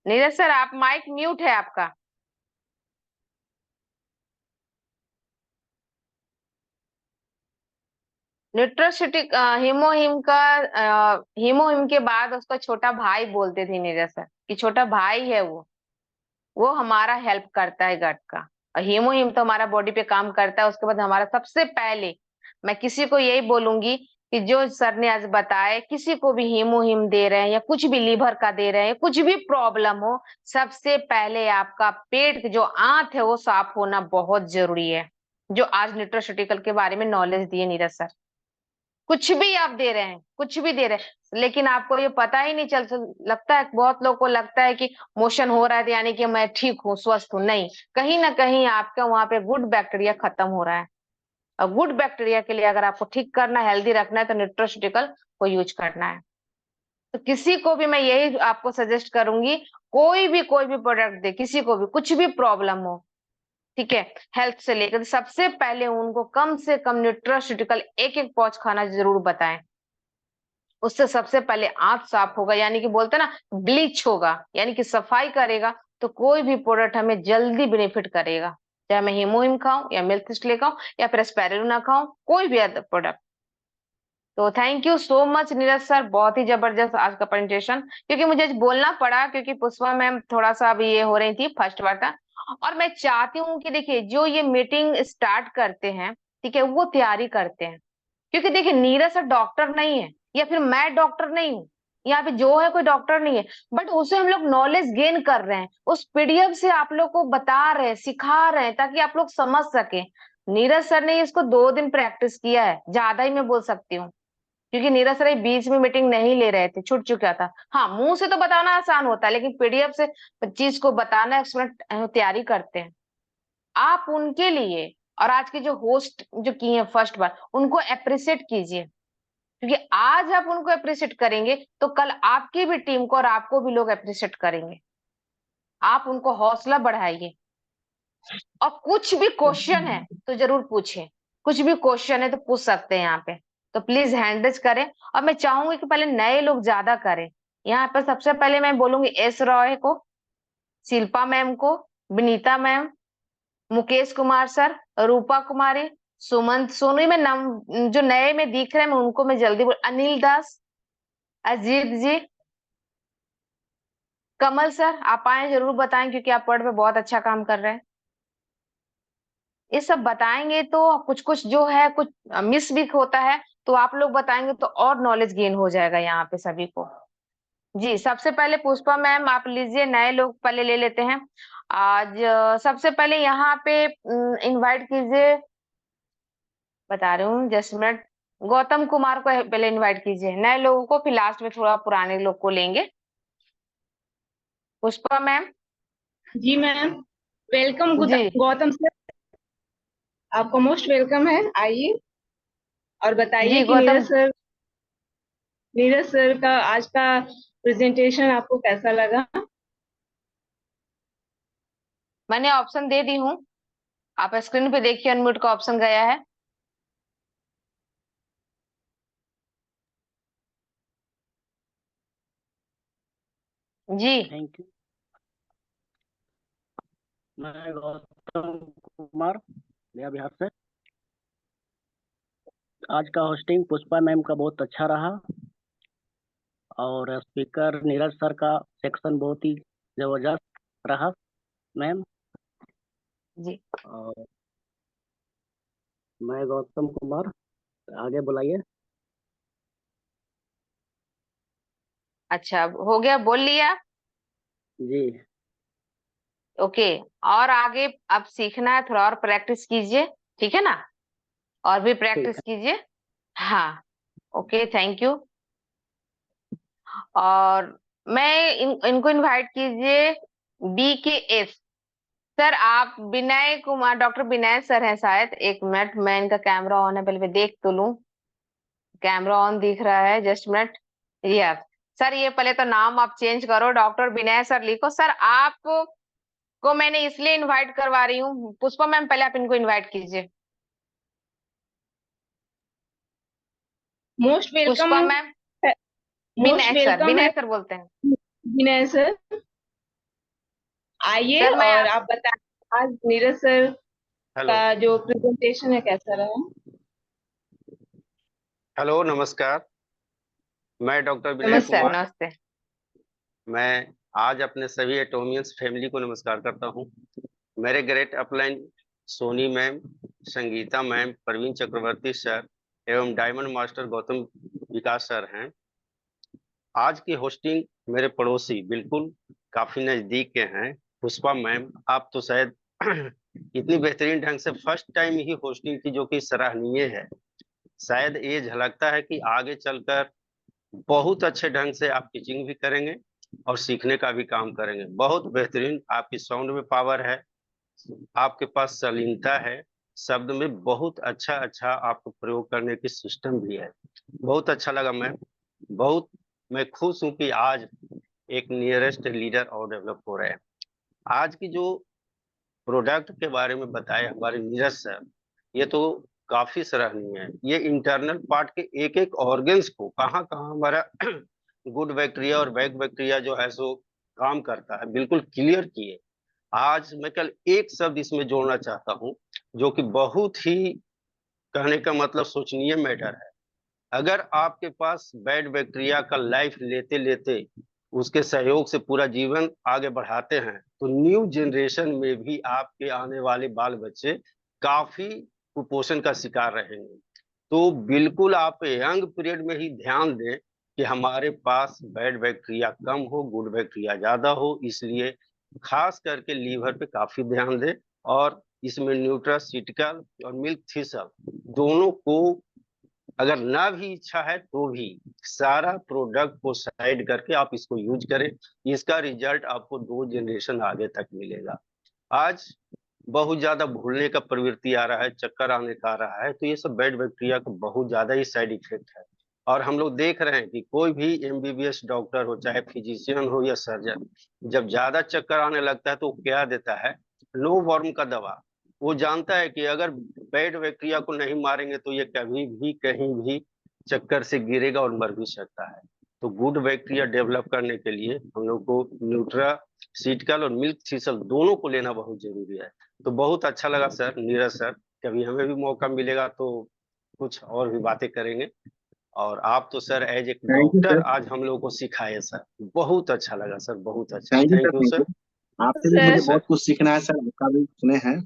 नीरज सर आप माइक म्यूट है आपका। न्यूट्रोस्यूटिक हीमोहिम का हीमोहिम के बाद उसका छोटा भाई बोलते थे नीरज सर, कि छोटा भाई है वो हमारा हेल्प करता है गट का। और हीमोहिम तो हमारा बॉडी पे काम करता है। उसके बाद हमारा सबसे पहले मैं किसी को यही बोलूंगी कि जो सर ने आज बताए, किसी को भी हीमोहिम दे रहे हैं या कुछ भी लीवर का दे रहे हैं, कुछ भी प्रॉब्लम हो, सबसे पहले आपका पेट जो आंत है वो साफ होना बहुत जरूरी है। जो आज न्यूट्रोस्यूटिकल के बारे में नॉलेज दिए नीरज सर, कुछ भी आप दे रहे हैं, कुछ भी दे रहे हैं, लेकिन आपको ये पता ही नहीं लगता है, बहुत लोगों को लगता है कि मोशन हो रहा है तो यानी कि मैं ठीक हूँ, स्वस्थ हूँ। नहीं, कहीं ना कहीं आपका वहां पे गुड बैक्टीरिया खत्म हो रहा है। और गुड बैक्टीरिया के लिए अगर आपको ठीक करना, हेल्दी रखना है, तो न्यूट्रोस्यूटिकल को यूज करना है। तो किसी को भी मैं यही आपको सजेस्ट करूंगी, कोई भी प्रोडक्ट दे, किसी को भी कुछ भी प्रॉब्लम हो, ठीक है, हेल्थ से लेकर, सबसे पहले उनको कम से कम न्यूट्रोस्यूटिकल एक एक पाउच खाना जरूर बताएं। उससे सबसे पहले आंत साफ होगा, यानी कि बोलते हैं ना ब्लीच होगा, यानी कि सफाई करेगा, तो कोई भी प्रोडक्ट हमें जल्दी बेनिफिट करेगा। चाहे मैं हीमोहिम खाऊं या मिल्क थिस्टले खाऊं या फिर स्पाइरुलिना खाऊं, कोई भी अदर प्रोडक्ट। तो thank you so much Neeraj sir, बहुत ही जबरदस्त आज का प्रेजेंटेशन। क्योंकि मुझे आज बोलना पड़ा, क्योंकि पुष्पा मैम थोड़ा सा अभी ये हो रही थी फर्स्ट बार था। और मैं चाहती हूँ कि देखिए जो ये मीटिंग स्टार्ट करते हैं, ठीक है, वो तैयारी करते हैं। क्योंकि देखिए नीरज सर डॉक्टर नहीं है, या फिर मैं डॉक्टर नहीं हूँ, यहाँ पे जो है कोई डॉक्टर नहीं है, बट उसे हम लोग नॉलेज गेन कर रहे हैं, उस पीडीएफ से आप लोग को बता रहे हैं, सिखा रहे हैं, ताकि आप लोग समझ सके। नीरज सर ने इसको 2 दिन प्रैक्टिस किया है, ज्यादा ही मैं बोल सकती हूँ। क्योंकि नीरज सर बीच में मीटिंग नहीं ले रहे थे, छूट चुका था। हाँ, मुंह से तो बताना आसान होता है, लेकिन पीडीएफ से चीज को बताना एक्सपर्ट तैयारी करते हैं। आप उनके लिए और आज के जो होस्ट जो किए हैं फर्स्ट बार, उनको अप्रिशिएट कीजिए। क्योंकि आज आप उनको अप्रिशिएट करेंगे तो कल आपकी भी टीम को और आपको भी लोग अप्रिशिएट करेंगे। आप उनको हौसला बढ़ाइए। और कुछ भी क्वेश्चन है तो जरूर पूछें, कुछ भी क्वेश्चन है तो पूछ सकते हैं यहाँ पे। तो प्लीज हैंडल्स करें। और मैं चाहूंगी कि पहले नए लोग ज्यादा करें। यहाँ पर सबसे पहले मैं बोलूंगी एस रॉय को, शिल्पा मैम को, विनीता मैम, मुकेश कुमार सर, रूपा कुमारी, सुमंत सोनी में नाम जो नए में दिख रहे हैं, मैं उनको मैं जल्दी बोल, अनिल दास, अजीत जी, कमल सर, आप आए जरूर बताएं, क्योंकि आप वर्ड पे बहुत अच्छा काम कर रहे हैं। ये सब बताएंगे तो कुछ कुछ जो है कुछ मिस भी होता है, तो आप लोग बताएंगे तो और नॉलेज गेन हो जाएगा यहाँ पे सभी को। जी, सबसे पहले पुष्पा मैम आप लीजिए, नए लोग पहले ले लेते हैं। आज सबसे पहले यहाँ पे इनवाइट कीजिए, बता रही हूँ जस्ट मिनट, गौतम कुमार को पहले इनवाइट कीजिए नए लोगों को, फिर लास्ट में थोड़ा पुराने लोग को लेंगे। पुष्पा मैम। जी मैम, वेलकम जी गौतम सर, आपको मोस्ट वेलकम है, आइए और बताइए जी कि गौतम, नीरज सर का आज का प्रेजेंटेशन आपको कैसा लगा। मैंने ऑप्शन दे दी हूँ, आप स्क्रीन पे देखिए, अनम्यूट का ऑप्शन गया है। जी थैंक यू। मैं गौतम कुमार, गया बिहार से। आज का होस्टिंग पुष्पा मैम का बहुत अच्छा रहा और स्पीकर नीरज सर का सेक्शन बहुत ही जबरदस्त रहा मैम। जी और मैं गौतम कुमार, आगे बुलाइए। अच्छा, हो गया, बोल लिया। जी ओके। और आगे अब सीखना है, थोड़ा और प्रैक्टिस कीजिए, ठीक है ना? और भी ठीक प्रैक्टिस है। कीजिए। हाँ। Okay, thank you. और मैं इनको इनवाइट कीजिए। BKS सर, आप विनय कुमार, डॉक्टर विनय सर हैं शायद। एक मिनट, मैं इनका कैमरा ऑन है, पहले मैं देख तो लूं। कैमरा ऑन दिख रहा है, जस्ट मिनट। यस सर, ये पहले तो नाम आप चेंज करो, डॉक्टर विनय सर लिखो। सर आप को मैंने इसलिए इनवाइट करवा रही हूँ। पुष्पा मैम, पहले आप इनको इनवाइट कीजिए। Most welcome Pushpa ma'am. है। मोस्ट वेलकम है विनय सर बोलते हैं। विनय सर। आइए सर मैं और आप बताएं आज नीरज सर हेलो। का जो प्रेजेंटेशन है कैसा रहा। हेलो, नमस्कार। मैं डॉक्टर विनय नमस्ते सर सर। कुमार। नमस्ते। मैं आज अपने सभी एटोमियंस फैमिली को नमस्कार करता हूं। मेरे great upline Soni ma'am, Sangeeta ma'am, Praveen Chakravarti sir एवं diamond master Gautam Vikas sir हैं। आज की होस्टिंग मेरे पड़ोसी बिल्कुल काफी नजदीक के हैं, पुष्पा मैम। आप तो शायद इतनी बेहतरीन ढंग से फर्स्ट टाइम ही होस्टिंग की, जो कि सराहनीय है। शायद ये झलकता है कि आगे चलकर बहुत अच्छे ढंग से आप टीचिंग भी करेंगे और सीखने का भी काम करेंगे। बहुत बेहतरीन आपकी साउंड में पावर है, आपके पास शालीनता है, शब्द में बहुत अच्छा अच्छा आपको प्रयोग करने की सिस्टम भी है। बहुत अच्छा लगा मैम। बहुत मैं खुश हूं कि आज एक नियरेस्ट लीडर और डेवलप हो रहे हैं। आज की जो प्रोडक्ट के बारे में बताया हमारे नीरज सर, ये तो काफी सराहनीय है। ये इंटरनल पार्ट के एक एक ऑर्गन्स को कहाँ कहाँ हमारा गुड बैक्टीरिया और बैड बैक्टीरिया जो है सो काम करता है, बिल्कुल क्लियर किए। आज मैं कल एक शब्द इसमें जोड़ना चाहता हूँ, जो कि बहुत ही कहने का मतलब सोचनीय मैटर है। अगर आपके पास बैड बैक्टीरिया का लाइफ लेते लेते उसके सहयोग से पूरा जीवन आगे बढ़ाते हैं, तो न्यू जनरेशन में भी आपके आने वाले बाल बच्चे काफी कुपोषण का शिकार रहेंगे। तो बिल्कुल आप यंग पीरियड में ही ध्यान दें कि हमारे पास बैड बैक्टीरिया कम हो, गुड बैक्टीरिया ज्यादा हो। इसलिए खास करके लीवर पे काफी ध्यान दें। और इसमें न्यूट्रास्यूटिकल और मिल्क थिसल दोनों को, अगर ना भी इच्छा है तो भी सारा प्रोडक्ट को साइड करके आप इसको यूज करें। इसका रिजल्ट आपको 2 जनरेशन आगे तक मिलेगा। आज बहुत ज्यादा भूलने का प्रवृत्ति आ रहा है, चक्कर आने का आ रहा है, तो ये सब बैड बैक्टीरिया का बहुत ज्यादा ही साइड इफेक्ट है। और हम लोग देख रहे हैं कि कोई भी MBBS डॉक्टर हो, चाहे फिजिशियन हो या सर्जन, जब ज्यादा चक्कर आने लगता है तो वो क्या देता है? लो वर्म का दवा। वो जानता है कि अगर बैड बैक्टीरिया को नहीं मारेंगे तो ये कभी भी कहीं भी चक्कर से गिरेगा और मर भी सकता है। तो गुड बैक्टीरिया डेवलप करने के लिए हम लोग को न्यूट्रासीटिकल और मिल्क थीसल दोनों को लेना बहुत जरूरी है। तो बहुत अच्छा लगा सर, नीरज सर। कभी हमें भी मौका मिलेगा तो कुछ और भी बातें करेंगे। और आप तो सर एज एक थैंक यू डॉक्टर सर। आज हम लोग को सिखाए सर। बहुत अच्छा लगा सर, बहुत अच्छा। Thank you sir. Thank you thank sir. You. आपसे भी जी मुझे सर सर। बहुत कुछ सीखना है सर, आपका भी सुने हैं।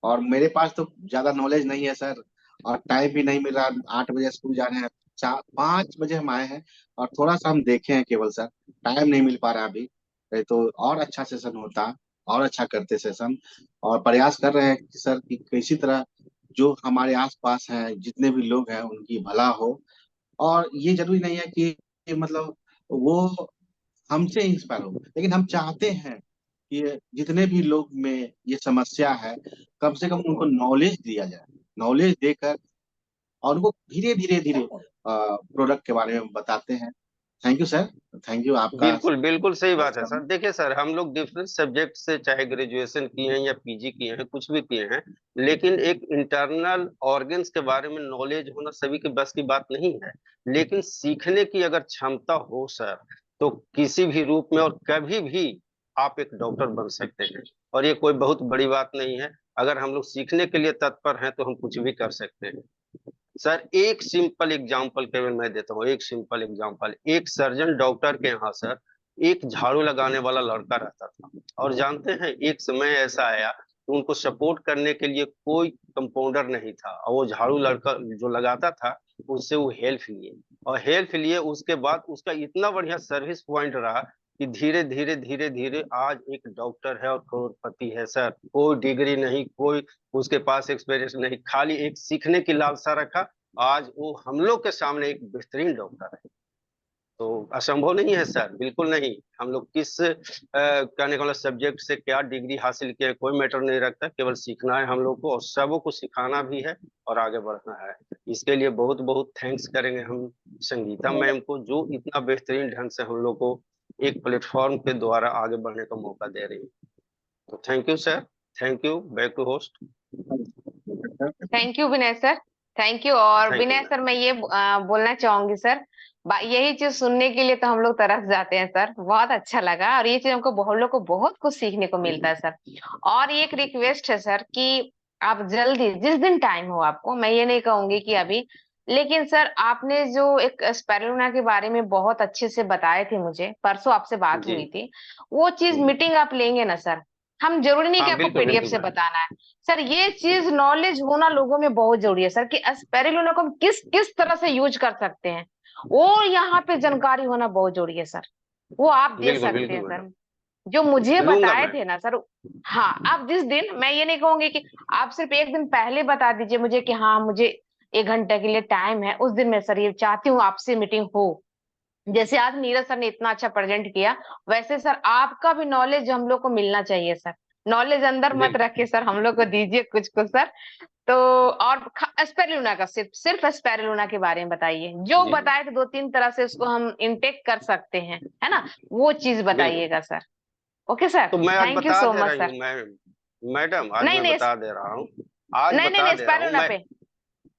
और मेरे पास तो ज्यादा नॉलेज नहीं है सर, और टाइम भी नहीं मिल रहा। 8 बजे स्कूल जा रहे हैं, 5 बजे हम आए हैं, और थोड़ा सा हम देखे हैं केवल सर। टाइम नहीं मिल पा रहा अभी। नहीं तो और अच्छा सेशन होता, और अच्छा करते सेशन। और प्रयास कर रहे हैं कि सर कि किसी तरह जो हमारे आसपास हैं जितने भी लोग हैं उनकी भला हो। और ये जरूरी नहीं है कि मतलब वो हमसे इंस्पायर हो, लेकिन हम चाहते हैं कि जितने भी लोग में ये समस्या है, कम से कम उनको नॉलेज दिया जाए। नॉलेज देकर और उनको धीरे धीरे धीरे प्रोडक्ट के बारे में बताते हैं। Thank you sir. Thank you आपका। बिल्कुल बिल्कुल सही बात है सर। देखिए सर, हम लोग डिफरेंट सब्जेक्ट से चाहे ग्रेजुएशन किए हैं या PG किए हैं, कुछ भी किए हैं, लेकिन एक इंटरनल ऑर्गन्स के बारे में नॉलेज होना सभी के बस की बात नहीं है। लेकिन सीखने की अगर क्षमता हो सर, तो किसी भी रूप में और कभी भी आप एक डॉक्टर बन सकते हैं। और ये कोई बहुत बड़ी बात नहीं है। अगर हम लोग सीखने के लिए तत्पर हैं तो हम कुछ भी कर सकते हैं। सर एक सिंपल एग्जांपल केवल मैं देता हूँ, एक सिंपल एग्जांपल। एक सर्जन डॉक्टर के यहाँ सर एक झाड़ू लगाने वाला लड़का रहता था, और जानते हैं एक समय ऐसा आया कि उनको सपोर्ट करने के लिए कोई कंपाउंडर नहीं था, और वो झाड़ू लड़का जो लगाता था उससे वो हेल्प लिए, और हेल्प लिए उसके बाद उसका इतना बढ़िया सर्विस पॉइंट रहा कि धीरे धीरे धीरे धीरे आज एक डॉक्टर है और करोड़पति है सर। कोई डिग्री नहीं, कोई उसके पास एक्सपीरियंस नहीं, खाली एक सीखने की लालसा रखा, आज वो हम लोग के सामने एक बेहतरीन डॉक्टर है। तो असंभव नहीं है सर, बिल्कुल नहीं। हम लोग किस कहने का सब्जेक्ट से क्या डिग्री हासिल किया कोई मैटर नहीं रखता, केवल सीखना है हम लोग को, और सबों को सिखाना भी है और आगे बढ़ना है। इसके लिए बहुत बहुत थैंक्स करेंगे हम संगीता मैम को, जो इतना बेहतरीन ढंग से हम लोग को एक प्लेटफॉर्म के द्वारा आगे बढ़ने का मौका दे रही है। तो thank you sir, thank you, back to host. Thank you Vinay sir, thank you. और Thank you, Vinay ma'am. Sir मैं ये बोलना चाहूंगी सर, यही चीज सुनने के लिए तो हम लोग तरस जाते हैं सर, बहुत अच्छा लगा, और ये चीज हमको बहुत लोग को बहुत कुछ सीखने को मिलता है सर। और एक रिक्वेस्ट है सर कि आप जल्दी जिस दिन टाइम हो आपको, मैं ये नहीं कहूंगी कि अभी, लेकिन सर आपने जो एक स्पाइरुलिना के बारे में बहुत अच्छे से बताए थे, मुझे परसों आपसे बात जी। हुई थी, वो चीज मीटिंग आप लेंगे ना सर? हम जरूरी नहीं कि हाँ आपको बिल्कुल पीडीएफ बिल्कुल से मैम। बताना है सर, ये चीज नॉलेज होना लोगों में बहुत जरूरी है सर, कि स्पाइरुलिना को हम किस किस तरह से यूज कर सकते हैं, वो यहाँ पे जानकारी होना बहुत जरूरी है सर। वो आप दे बिल्कुल सकते बिल्कुल हैं सर, मैडम, जो मुझे लूंगा बताए मैं। थे ना सर। हाँ, आप जिस दिन, मैं ये नहीं कहूंगी कि आप सिर्फ एक दिन पहले बता दीजिए मुझे कि हाँ मुझे 1 घंटे के लिए टाइम है, उस दिन मैं सर ये चाहती हूँ आपसे मीटिंग हो। जैसे आज नीरज सर ने इतना अच्छा प्रेजेंट किया, वैसे सर आपका भी नॉलेज हम लोग को मिलना चाहिए सर। नॉलेज अंदर मत बिल्कुल रखिए सर, हम लोग को दीजिए कुछ कुछ सर। तो और स्पेरुलिना का सिर्फ स्पेरुलिना के बारे में बताइए, जो जी जी, बताए थे 2-3 तरह से उसको हम इनटेक कर सकते हैं, है ना, वो चीज बिल्कुल। बताइएगा सर। ओके सर, तो मैं आज थैंक यू बता सो दे मच रही सर। हूँ मैडम, आज नहीं मैं नहीं, बता दे रहा हूँ, आज नहीं नहीं बता नहीं, दे रहा हूँ स्पेरुलिना मैं। पे।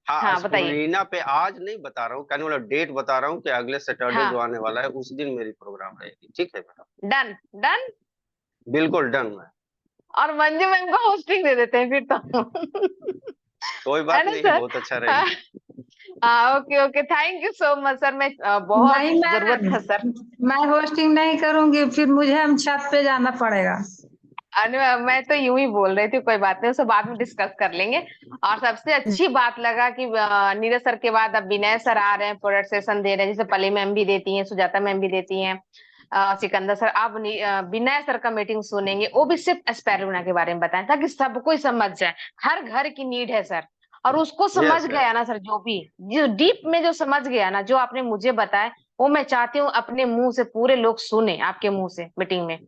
हाँ हाँ बताइए। स्पुलिना पे आज नहीं बता रहा हूँ, कहने वाला डेट बता रहा हूँ कि अगले सैटरडे जो हाँ, आने वाला है उस दिन मेरी प्रोग्राम रहेगी, ठीक है मैडम? Done done. बिल्कुल डन है। और मंजू मैम को होस्टिंग दे देते हैं फिर तो। कोई है बात ना नहीं, सर? बहुत अच्छा हाँ रहेगा। हाँ, okay okay, thank you so much sir. मैं बहुत नहीं, जरूरत है सर। मैं होस्टिंग नहीं करूंगी, फिर मुझे हम छत पे जाना पड़ेगा। अरे मैं तो यूं ही बोल रही थी, कोई बात नहीं, उसे बाद में डिस्कस कर लेंगे। और सबसे अच्छी बात लगा कि नीरज सर के बाद अब विनय सर आ रहे हैं, प्रोडक्ट सेशन दे रहे हैं, जैसे पली मैम भी देती हैं, सुजाता मैम भी देती हैं, सिकंदर सर। अब विनय सर का मीटिंग सुनेंगे, वो भी सिर्फ स्पाइरुलिना के बारे में बताएं, ताकि सबको ही समझ जाए। हर घर की नीड है सर, और उसको समझ यस गया ना सर, जो डीप में जो समझ गया ना, जो आपने मुझे बताया, वो मैं चाहती हूँ अपने मुंह से पूरे लोग सुने, आपके मुंह से मीटिंग में।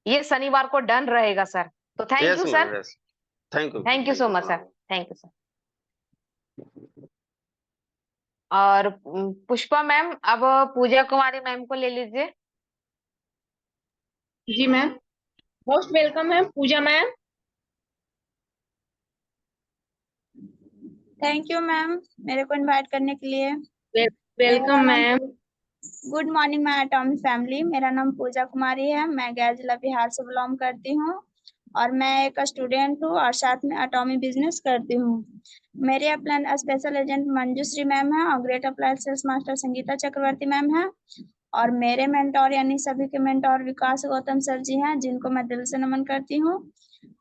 ये शनिवार को डन रहेगा सर। तो thank yes you ma'am, sir, yes. Thank you, thank you thank so you, much sir, प्रणाम। Thank you sir. और पुष्पा मैम, अब पूजा कुमारी मैम को ले लीजिए। जी ma'am, most welcome ma'am, Pooja ma'am. Thank you ma'am मेरे को इनवाइट करने के लिए। वेलकम मेरा नाम, ma'am. Good morning my atomic family. मेरा नाम पूजा कुमारी है, मैं गया जिला बिहार से बिलोंग करती हूँ, और मैं एक स्टूडेंट हूँ और साथ में एटॉमिक बिजनेस करती हूँ। मेरे upline special agent Manjushree ma'am है, और great upline sales master Sangeeta Chakravarti ma'am है, और मेरे मेंटोर यानी सभी के मेंटोर विकास गौतम सर जी हैं, जिनको मैं दिल से नमन करती हूँ,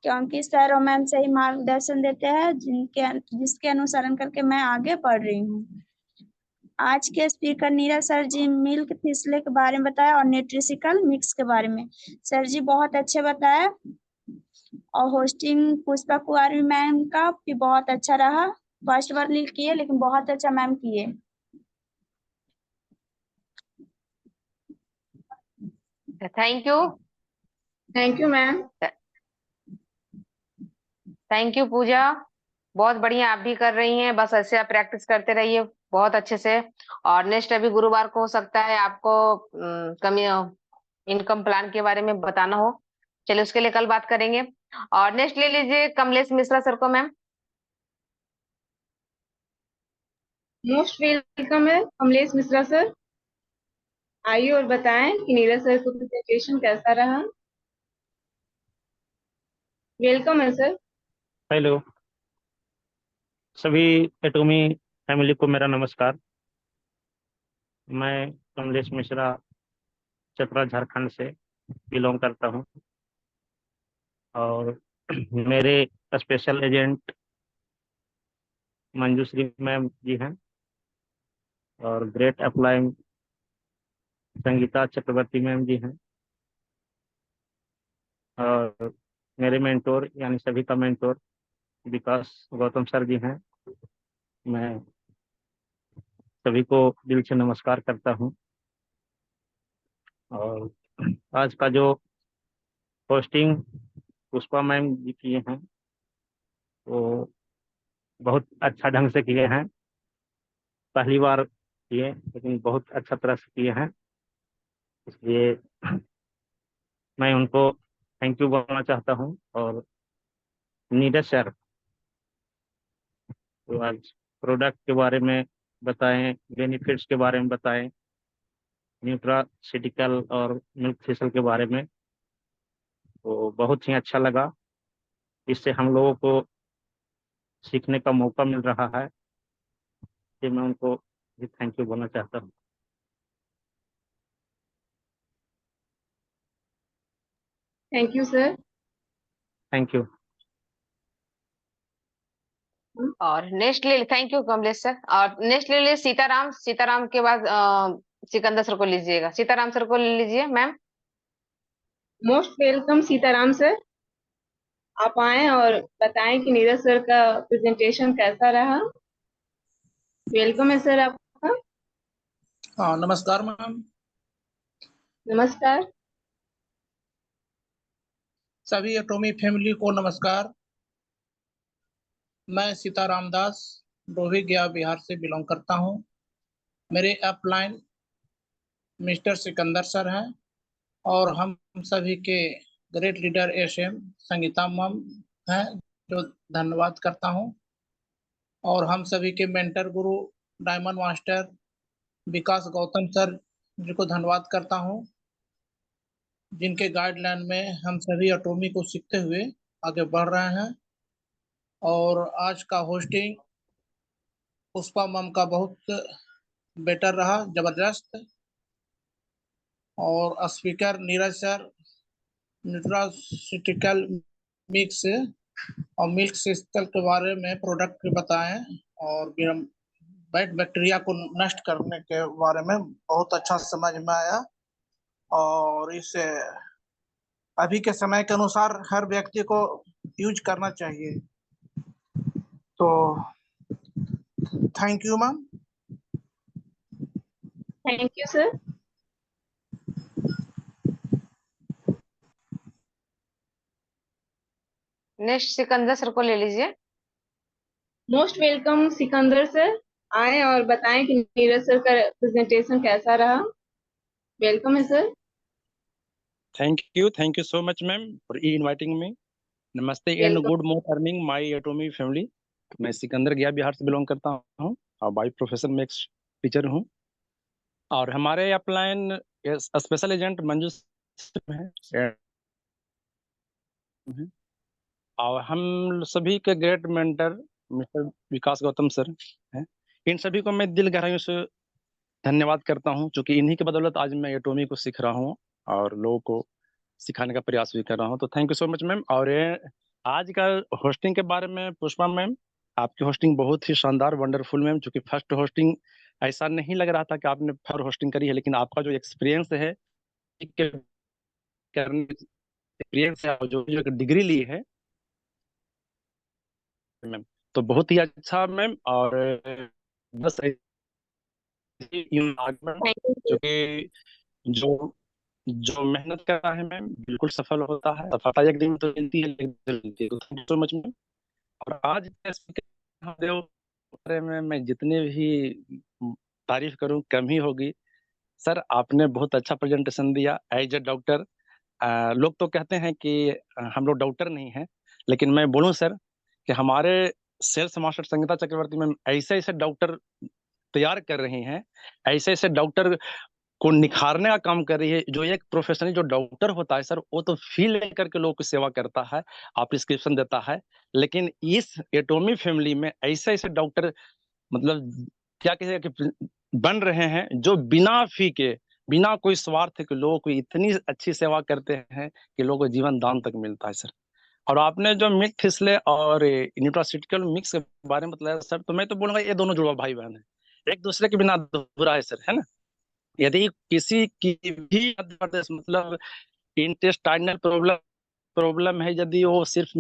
क्योंकि सर और मैम सही मार्गदर्शन देते हैं, जिसके अनुसरण करके मैं आगे बढ़ रही हूँ। आज के स्पीकर नीरज सर जी मिल्क थिस्ले के बारे में बताया और न्यूट्रिशिकल मिक्स के बारे में सर जी बहुत अच्छे बताया, और होस्टिंग पुष्पा कुमारी मैम का भी बहुत अच्छा रहा। फर्स्ट बार किए लेकिन बहुत अच्छा मैम किए। Thank you, thank you ma'am. Thank you Pooja, बहुत बढ़िया आप भी कर रही हैं, बस ऐसे आप प्रैक्टिस करते रहिए बहुत अच्छे से। और नेक्स्ट अभी गुरुवार को हो सकता है आपको कमी इनकम प्लान के बारे में बताना हो, चलिए उसके लिए कल बात करेंगे। और नेक्स्ट ले लीजिए कमलेश मिश्रा सर को मैम। मोस्ट वेलकम है कमलेश मिश्रा सर। आइए और बताएं कि नीरज सर को प्रेजेंटेशन कैसा रहा। वेलकम है सर। हेलो सभी एटॉमी फैमिली को मेरा नमस्कार। मैं कमलेश मिश्रा चतरा झारखंड से बिलोंग करता हूँ और मेरे स्पेशल एजेंट मंजूश्री मैम जी हैं और great upline Sangeeta Chakravarti ma'am जी हैं और मेरे मेंटोर यानी सभी का मेंटोर विकास गौतम सर जी हैं। मैं सभी को दिल से नमस्कार करता हूँ और आज का जो होस्टिंग पुष्पा मैम जी किए हैं वो बहुत अच्छा ढंग से किए हैं। पहली बार किए लेकिन बहुत अच्छा तरह से किए हैं, इसलिए मैं उनको थैंक यू बोलना चाहता हूँ। और नीरज सर तो आज प्रोडक्ट के बारे में बताएं, बेनिफिट्स के बारे में बताएं, न्यूट्रासिटिकल और मिल्क थिसल के बारे में, तो बहुत ही अच्छा लगा। इससे हम लोगों को सीखने का मौका मिल रहा है, कि मैं उनको भी थैंक यू बोलना चाहता हूँ। Thank you sir. Thank you. और नेक्स्ट ले थैंक यू कमलेश सर। और नेक्स्ट ले लीजिए सीताराम। सीताराम के बाद सिकंदर सर को लीजिएगा। सीताराम सर को ले लीजिए ma'am. Most welcome Sitaram sir. आप आए और बताएं कि नीरज सर का प्रेजेंटेशन कैसा रहा। वेलकम है सर आपका। हाँ, नमस्कार मैम। नमस्कार। सभी एटॉमी फैमिली को नमस्कार। मैं सीताराम दास डोभी गया बिहार से बिलोंग करता हूँ। मेरे अपलाइन मिस्टर सिकंदर सर हैं और हम सभी के great leader SM Sangeeta ma'am हैं, जो धन्यवाद करता हूँ। और हम सभी के मेंटर गुरु डायमंड मास्टर विकास गौतम सर जी को धन्यवाद करता हूँ, जिनके गाइडलाइन में हम सभी एटॉमी को सीखते हुए आगे बढ़ रहे हैं। और आज का होस्टिंग पुष्पा मैम का बहुत बेटर रहा, जबरदस्त। और speaker Neeraj sir nutraceutical mix और मिल्क सिस्टल के बारे में प्रोडक्ट बताएं और बैड बैक्टीरिया को नष्ट करने के बारे में बहुत अच्छा समझ में आया। और इसे अभी के समय के अनुसार हर व्यक्ति को यूज करना चाहिए। तो thank you ma'am. Thank you sir. Next Sikandar sir को ले लीजिए। Most welcome Sikandar sir. आए और बताएं कि नीरज सर का प्रेजेंटेशन कैसा रहा। वेलकम है sir. Thank you so much, ma'am, for inviting me. नमस्ते and welcome. Good morning my एटॉमी family. मैं सिकंदर गया बिहार से बिलोंग करता हूँ और बाई प्रोफेशन में एक टीचर हूँ। और हमारे अपलाइन स्पेशल एजेंट मंजू है और हम सभी के ग्रेट मेंटर मिस्टर विकास गौतम सर हैं। इन सभी को मैं दिल गहराइयों से धन्यवाद करता हूँ, क्योंकि इन्हीं की बदौलत आज मैं एटॉमी को सीख रहा हूँ और लोगों को सिखाने का प्रयास भी कर रहा हूँ। तो thank you so much ma'am. और आज का होस्टिंग के बारे में पुष्पा मैम, आपकी होस्टिंग बहुत ही शानदार वंडरफुल मैम, क्योंकि फर्स्ट होस्टिंग ऐसा नहीं लग रहा था कि आपने फर्स्ट होस्टिंग करी है, लेकिन आपका जो एक्सपीरियंस है करने एक्सपीरियंस है और जो जो डिग्री ली है मैम, तो बहुत ही अच्छा मैम। और बस थैंक यू सर। क्योंकि जो जो मेहनत कर रहा है मैम बिल्कुल सफल होता है। सफलता एक दिन तो मिलती है, लेकिन मिलती है। तो thank you so much ma'am. और आज के देव बारे में मैं जितने भी तारीफ करूं कम ही होगी। सर आपने बहुत अच्छा प्रेजेंटेशन दिया एज ए डॉक्टर। लोग तो कहते हैं कि हम लोग डॉक्टर नहीं हैं, लेकिन मैं बोलूं सर कि हमारे sales master Sangeeta Chakravarti ma'am ऐसे ऐसे डॉक्टर तैयार कर रही हैं, ऐसे ऐसे डॉक्टर को निखारने का काम कर रही है। जो एक प्रोफेशनल जो डॉक्टर होता है सर, वो तो फी लेकर के लोगों की सेवा करता है और प्रिस्क्रिप्शन देता है, लेकिन इस एटॉमी फैमिली में ऐसे ऐसे डॉक्टर मतलब क्या कहेगा कि बन रहे हैं, जो बिना फी के, बिना कोई स्वार्थ के लोगों को इतनी अच्छी सेवा करते हैं कि लोगों को जीवन दान तक मिलता है सर। और आपने जो मिल्क थिस्ले और न्यूट्रास्यूटिकल मिक्स के बारे में बताया सर, तो मैं तो बोलूंगा ये दोनों जुड़वा भाई बहन है, एक दूसरे के बिना अधूरा है सर, है ना। यदि किसी की भी मतलब इंटेस्टाइनल प्रॉब्लम प्रॉब्लम है, यदि वो सिर्फ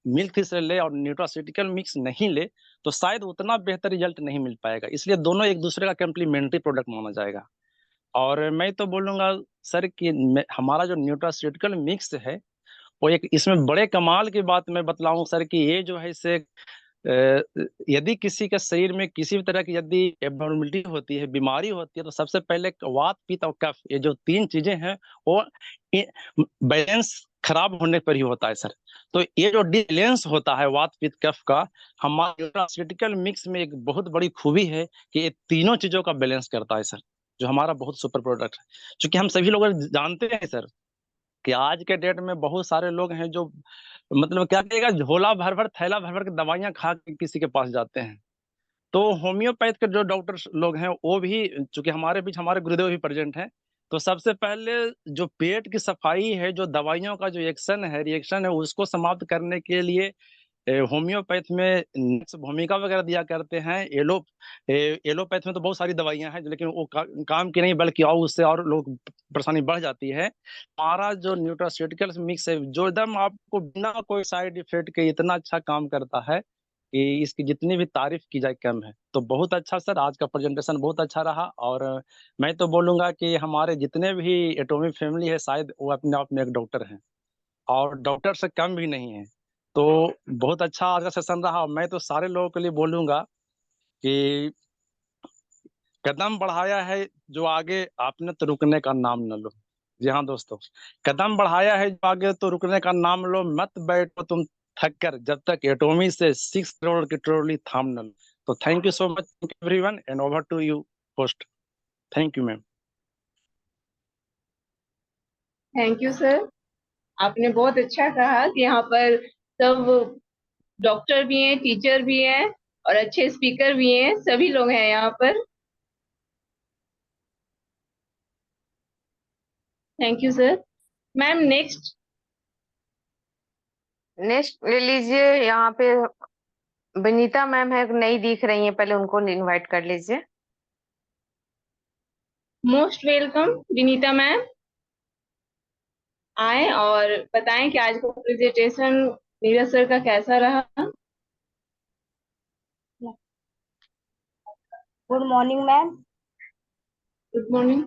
मिल्क से ले और न्यूट्रास्यूटिकल मिक्स नहीं ले, तो शायद उतना बेहतर रिजल्ट नहीं मिल पाएगा। इसलिए दोनों एक दूसरे का कम्प्लीमेंट्री प्रोडक्ट माना जाएगा। और मैं तो बोलूंगा सर कि हमारा जो न्यूट्रास्यूटिकल मिक्स है, वो एक इसमें बड़े कमाल की बात मैं बतलाऊं सर कि ये जो है इसे यदि किसी के शरीर में किसी भी तरह की यदि एबनॉर्मलिटी होती है, बीमारी होती है, तो सबसे पहले वात पित्त और कफ, ये जो तीन चीजें हैं वो बैलेंस खराब होने पर ही होता है सर। तो ये जो डिबैलेंस होता है वात पित्त कफ का, हमारे न्यूट्रास्यूटिकल मिक्स में एक बहुत बड़ी खूबी है कि ये तीनों चीजों का बैलेंस करता है सर, जो हमारा बहुत सुपर प्रोडक्ट है। क्योंकि हम सभी लोग जानते हैं सर कि आज के डेट में बहुत सारे लोग हैं जो मतलब क्या कहेगा, झोला भर भर थैला भर भर के दवाइयां खा के किसी के पास जाते हैं। तो होम्योपैथ के जो डॉक्टर लोग हैं वो भी, चूंकि हमारे बीच हमारे गुरुदेव भी प्रेजेंट हैं, तो सबसे पहले जो पेट की सफाई है, जो दवाइयों का जो रिएक्शन है उसको समाप्त करने के लिए होम्योपैथ में भूमिका वगैरह दिया करते हैं। एलोपैथ में तो बहुत सारी दवाइयां हैं लेकिन वो काम की नहीं, बल्कि और उससे और लोग परेशानी बढ़ जाती है। हमारा जो न्यूट्रास्यूटिकल मिक्स है, जो एकदम आपको बिना कोई साइड इफेक्ट के इतना अच्छा काम करता है कि इसकी जितनी भी तारीफ की जाए कम है। तो बहुत अच्छा सर, आज का प्रेजेंटेशन बहुत अच्छा रहा। और मैं तो बोलूंगा कि हमारे जितने भी एटॉमिक फैमिली है शायद वो अपने आप में एक डॉक्टर हैं, और डॉक्टर से कम भी नहीं है। तो बहुत अच्छा आज का सेशन रहा। मैं तो सारे लोगों के लिए बोलूंगा कि कदम बढ़ाया है जो आगे, आपने तो रुकने का नाम न लो। जी हाँ दोस्तों, कदम बढ़ाया है जो आगे, तो रुकने का नाम लो, मत बैठो तुम थक कर, जब तक एटॉमी से 6 करोड़ की ट्रॉली थाम न लो। तो thank you so much everyone, and over to you host. Thank you ma'am. Thank you sir, आपने बहुत अच्छा कहा कि यहाँ पर सब डॉक्टर भी हैं, टीचर भी हैं और अच्छे स्पीकर भी हैं, सभी लोग हैं यहाँ पर। Thank you sir. Ma'am next ले लीजिए। यहाँ पे विनीता मैम है, नई दिख रही है, पहले उनको इनवाइट कर लीजिए। मोस्ट वेलकम विनीता मैम, आए और बताएं कि आज का प्रेजेंटेशन नीरज सर का कैसा रहा। Good morning ma'am. Good morning.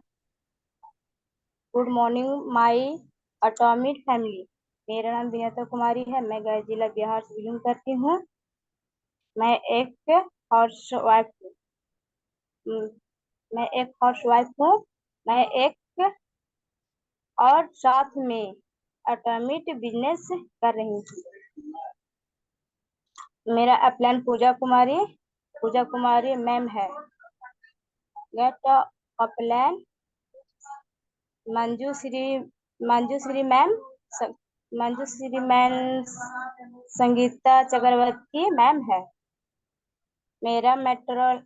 Good morning my atomic family. मेरा नाम विनीता कुमारी है, मैं गया जिला बिहार से बिलोंग करती हूँ। मैं एक हाउस वाइफ हूँ। मैं एक और साथ में एटॉमिक बिजनेस कर रही हूँ। मेरा अपलाइन पूजा कुमारी मैम है। Great upline Manjushree ma'am Sangeeta Chakravarti ma'am है। मेरा मेट्रोल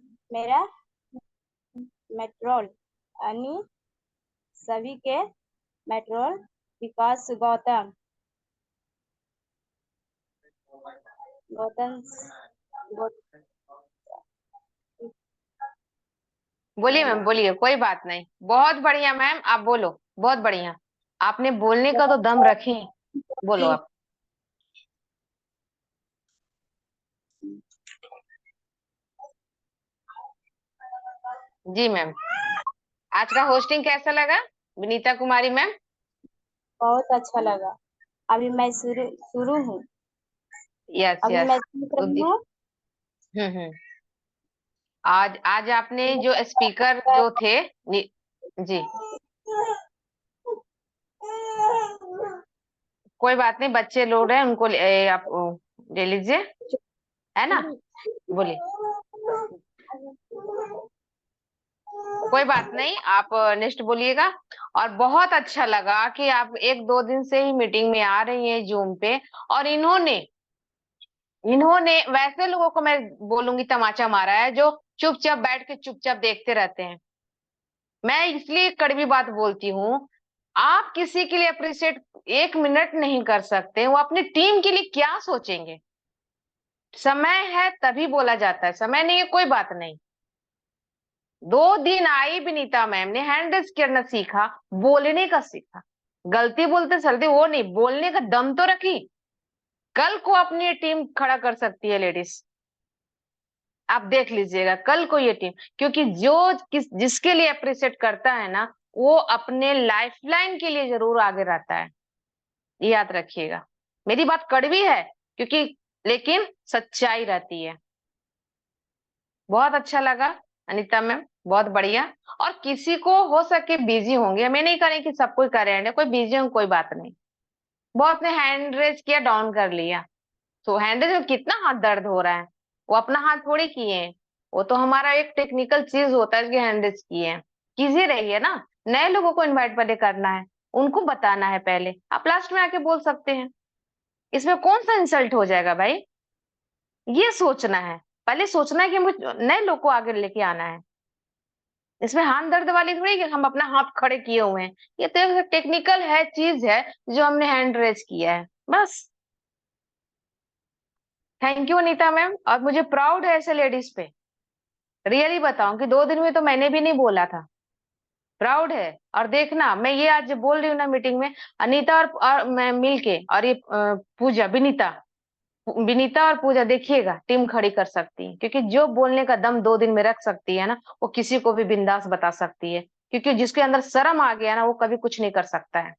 यानी सभी के मेट्रोल विकास गौतम बोलिए मैम, बोलिए, कोई बात नहीं। बहुत बढ़िया मैम, आप बोलो, बहुत बढ़िया। आपने बोलने का तो दम रखे, बोलो आप। जी मैम, आज का होस्टिंग कैसा लगा विनीता कुमारी मैम? बहुत अच्छा लगा। अभी मैं शुरू हूँ। यस अभी यस। मैं सीख रही हूँ। हम्म। आज आपने जो स्पीकर जो थे जी, कोई बात नहीं, बच्चे लोग हैं, उनको आप ले लीजिए, है ना। बोलिए। कोई बात नहीं, आप नेक्स्ट बोलिएगा। और बहुत अच्छा लगा कि आप 1-2 दिन से ही मीटिंग में आ रही हैं जूम पे, और इन्होंने इन्होंने वैसे लोगों को मैं बोलूंगी तमाचा मारा है जो चुपचाप बैठ के चुपचाप देखते रहते हैं। मैं इसलिए कड़वी बात बोलती हूँ, आप किसी के लिए अप्रिशिएट 1 मिनट नहीं कर सकते, वो अपनी टीम के लिए क्या सोचेंगे। समय है तभी बोला जाता है, समय नहीं है कोई बात नहीं। 2 दिन आई विनीता मैम ने हैंड रेज करना सीखा, बोलने का सीखा, गलती बोलते चलते वो नहीं, बोलने का दम तो रखी। कल को अपनी टीम खड़ा कर सकती है लेडीज, आप देख लीजिएगा कल को ये टीम, क्योंकि जिसके लिए अप्रिशिएट करता है ना, वो अपने लाइफलाइन के लिए जरूर आगे रहता है, ये याद रखिएगा। मेरी बात कड़वी है क्योंकि, लेकिन सच्चाई रहती है। बहुत अच्छा लगा अनीता मैम, बहुत बढ़िया। और किसी को हो सके बिजी होंगे, मैं नहीं करें कि सब कोई करे, कोई बिजी हो कोई बात नहीं। बहुत ने हैंड रेज किया, डाउन कर लिया, तो हैंड रेज में कितना हाथ दर्द हो रहा है, वो अपना हाथ थोड़ी किए हैं, वो तो हमारा एक टेक्निकल चीज होता है कि हैंड रेज किए हैं। कीजिए रहिए ना, नए लोगों को इनवाइट पहले करना है, उनको बताना है पहले, आप लास्ट में आके बोल सकते हैं, इसमें कौन सा इंसल्ट हो जाएगा भाई। ये सोचना है, पहले सोचना है कि मुझे नए लोग को आगे लेके आना है। इसमें हाथ दर्द वाली थोड़ी कि हम अपना हाथ खड़े किए हुए हैं, ये तो टेक्निकल है, चीज है जो हमने हैंड रेज किया है बस। थैंक यू अनीता मैम, और मुझे प्राउड है ऐसे लेडीज पे। रियली बताऊं कि 2 दिन में तो मैंने भी नहीं बोला था, प्राउड है। और देखना, मैं ये आज बोल रही हूँ ना मीटिंग में, अनीता और मैं मिलके, और ये पूजा, विनीता और पूजा देखिएगा टीम खड़ी कर सकती है, क्योंकि जो बोलने का दम 2 दिन में रख सकती है ना, वो किसी को भी बिंदास बता सकती है, क्योंकि जिसके अंदर शर्म आ गया ना, वो कभी कुछ नहीं कर सकता है।